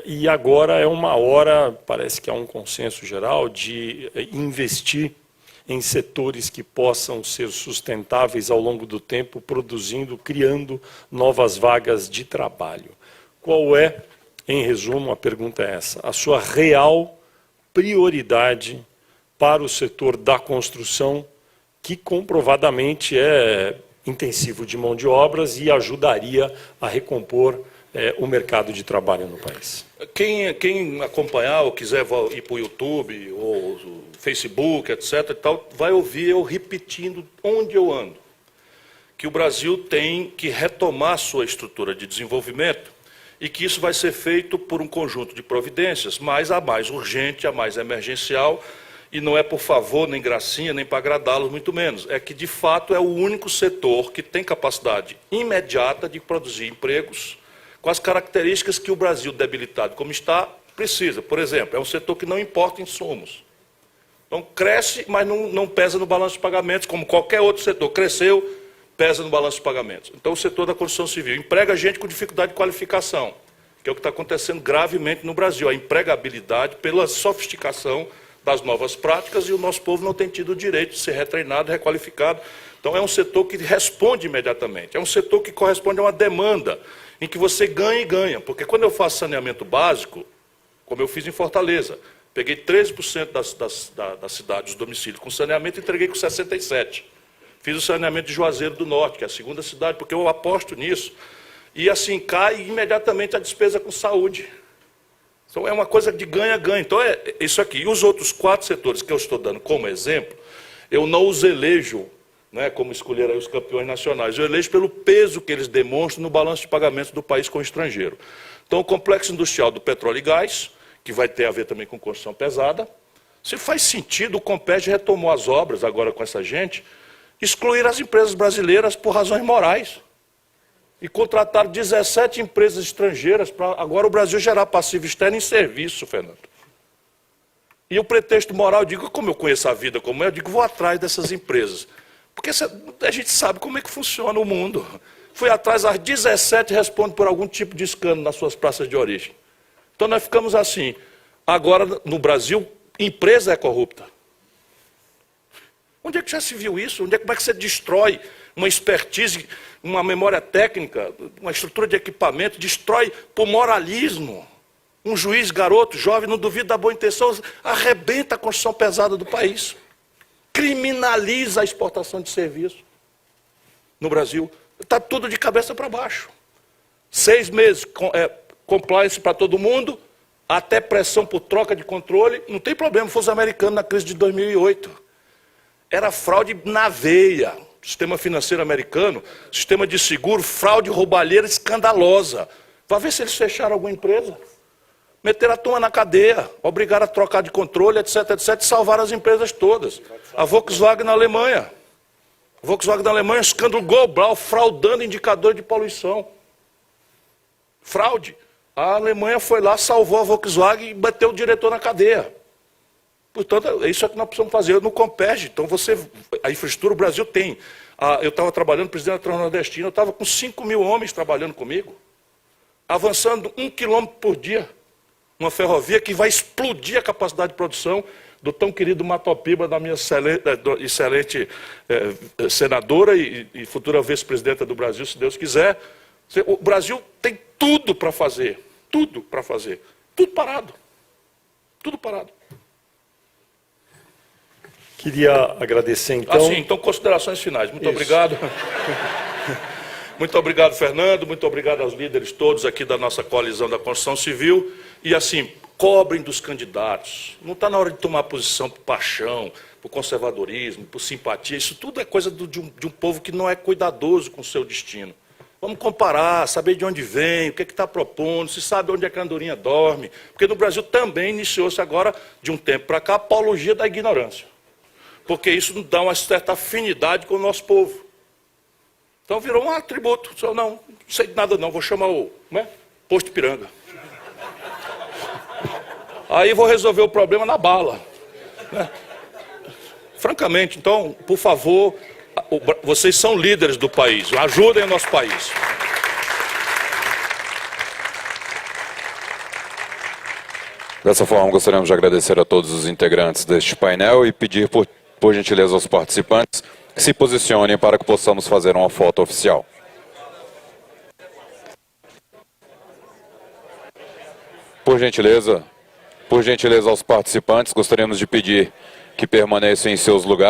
e agora é uma hora, parece que há um consenso geral, de investir em setores que possam ser sustentáveis ao longo do tempo, produzindo, criando novas vagas de trabalho. Qual é, em resumo, a pergunta é essa, a sua real prioridade para o setor da construção, que comprovadamente é intensivo de mão de obras e ajudaria a recompor o mercado de trabalho no país? Quem acompanhar ou quiser ir para o YouTube ou Facebook, etc., e tal, vai ouvir eu repetindo onde eu ando, que o Brasil tem que retomar sua estrutura de desenvolvimento e que isso vai ser feito por um conjunto de providências, mas a mais urgente, a mais emergencial, e não é por favor, nem gracinha, nem para agradá-los, muito menos. É que, de fato, é o único setor que tem capacidade imediata de produzir empregos com as características que o Brasil, debilitado como está, precisa. Por exemplo, é um setor que não importa insumos. Então, cresce, mas não pesa no balanço de pagamentos, como qualquer outro setor. Cresceu, pesa no balanço de pagamentos. Então, o setor da construção civil emprega gente com dificuldade de qualificação, que é o que está acontecendo gravemente no Brasil. A empregabilidade pela sofisticação das novas práticas, e o nosso povo não tem tido o direito de ser retreinado, requalificado. Então, é um setor que responde imediatamente. É um setor que corresponde a uma demanda, em que você ganha e ganha. Porque quando eu faço saneamento básico, como eu fiz em Fortaleza, peguei 13% da cidade, dos domicílios com saneamento, e entreguei com 67%. Fiz o saneamento de Juazeiro do Norte, que é a segunda cidade, porque eu aposto nisso. E assim, cai imediatamente a despesa com saúde. Então, é uma coisa de ganha-ganha. Então, é isso aqui. E os outros 4 setores que eu estou dando como exemplo, eu não os elejo, né, como escolher aí os campeões nacionais. Eu elejo pelo peso que eles demonstram no balanço de pagamentos do país com o estrangeiro. Então, o complexo industrial do petróleo e gás, que vai ter a ver também com construção pesada. Se faz sentido, o Comped retomou as obras agora com essa gente, excluir as empresas brasileiras por razões morais. E contratar 17 empresas estrangeiras para agora o Brasil gerar passivo externo em serviço, Fernando. E o pretexto moral, eu digo, como eu conheço a vida como é, eu digo, vou atrás dessas empresas. Porque a gente sabe como é que funciona o mundo. Fui atrás, as 17 respondem por algum tipo de escândalo nas suas praças de origem. Então nós ficamos assim. Agora, no Brasil, empresa é corrupta. Onde é que já se viu isso? Como é que você destrói uma expertise, uma memória técnica, uma estrutura de equipamento, destrói por moralismo? Um juiz garoto, jovem, não duvida da boa intenção, arrebenta a construção pesada do país. Criminaliza a exportação de serviço no Brasil. Está tudo de cabeça para baixo. 6 meses, compliance para todo mundo, até pressão por troca de controle, não tem problema, fosse americano na crise de 2008. Era fraude na veia. Sistema financeiro americano, sistema de seguro, fraude roubalheira escandalosa. Vai ver se eles fecharam alguma empresa. Meteram a turma na cadeia, obrigaram a trocar de controle, etc, etc, e salvaram as empresas todas. A Volkswagen na Alemanha. A Volkswagen na Alemanha, escândalo global, fraudando indicador de poluição. Fraude. A Alemanha foi lá, salvou a Volkswagen e bateu o diretor na cadeia. Portanto, é isso que nós precisamos fazer no Comped. Então, a infraestrutura, o Brasil tem. Eu estava trabalhando, presidente da Transnordestina, eu estava com 5 mil homens trabalhando comigo, avançando 1 quilômetro por dia. Uma ferrovia que vai explodir a capacidade de produção do tão querido Matopiba, da minha excelente senadora e futura vice-presidenta do Brasil, se Deus quiser, O Brasil tem tudo para fazer, tudo para fazer, tudo parado, tudo parado. Queria agradecer, então... Então considerações finais. Muito obrigado. Muito obrigado, Fernando. Muito obrigado aos líderes todos aqui da nossa coalizão da construção civil. E assim, cobrem dos candidatos. Não está na hora de tomar posição por paixão, por conservadorismo, por simpatia. Isso tudo é coisa de um povo que não é cuidadoso com o seu destino. Vamos comparar, saber de onde vem, o que está propondo, se sabe onde é que a andorinha dorme. Porque no Brasil também iniciou-se agora, de um tempo para cá, a apologia da ignorância. Porque isso nos dá uma certa afinidade com o nosso povo. Então virou um atributo. Não sei de nada não, vou chamar o Posto Ipiranga. Aí vou resolver o problema na bala. Né? Francamente, então, por favor, vocês são líderes do país, ajudem o nosso país. Dessa forma, gostaríamos de agradecer a todos os integrantes deste painel e pedir, por gentileza, aos participantes que se posicionem para que possamos fazer uma foto oficial. Por gentileza aos participantes, gostaríamos de pedir que permaneçam em seus lugares.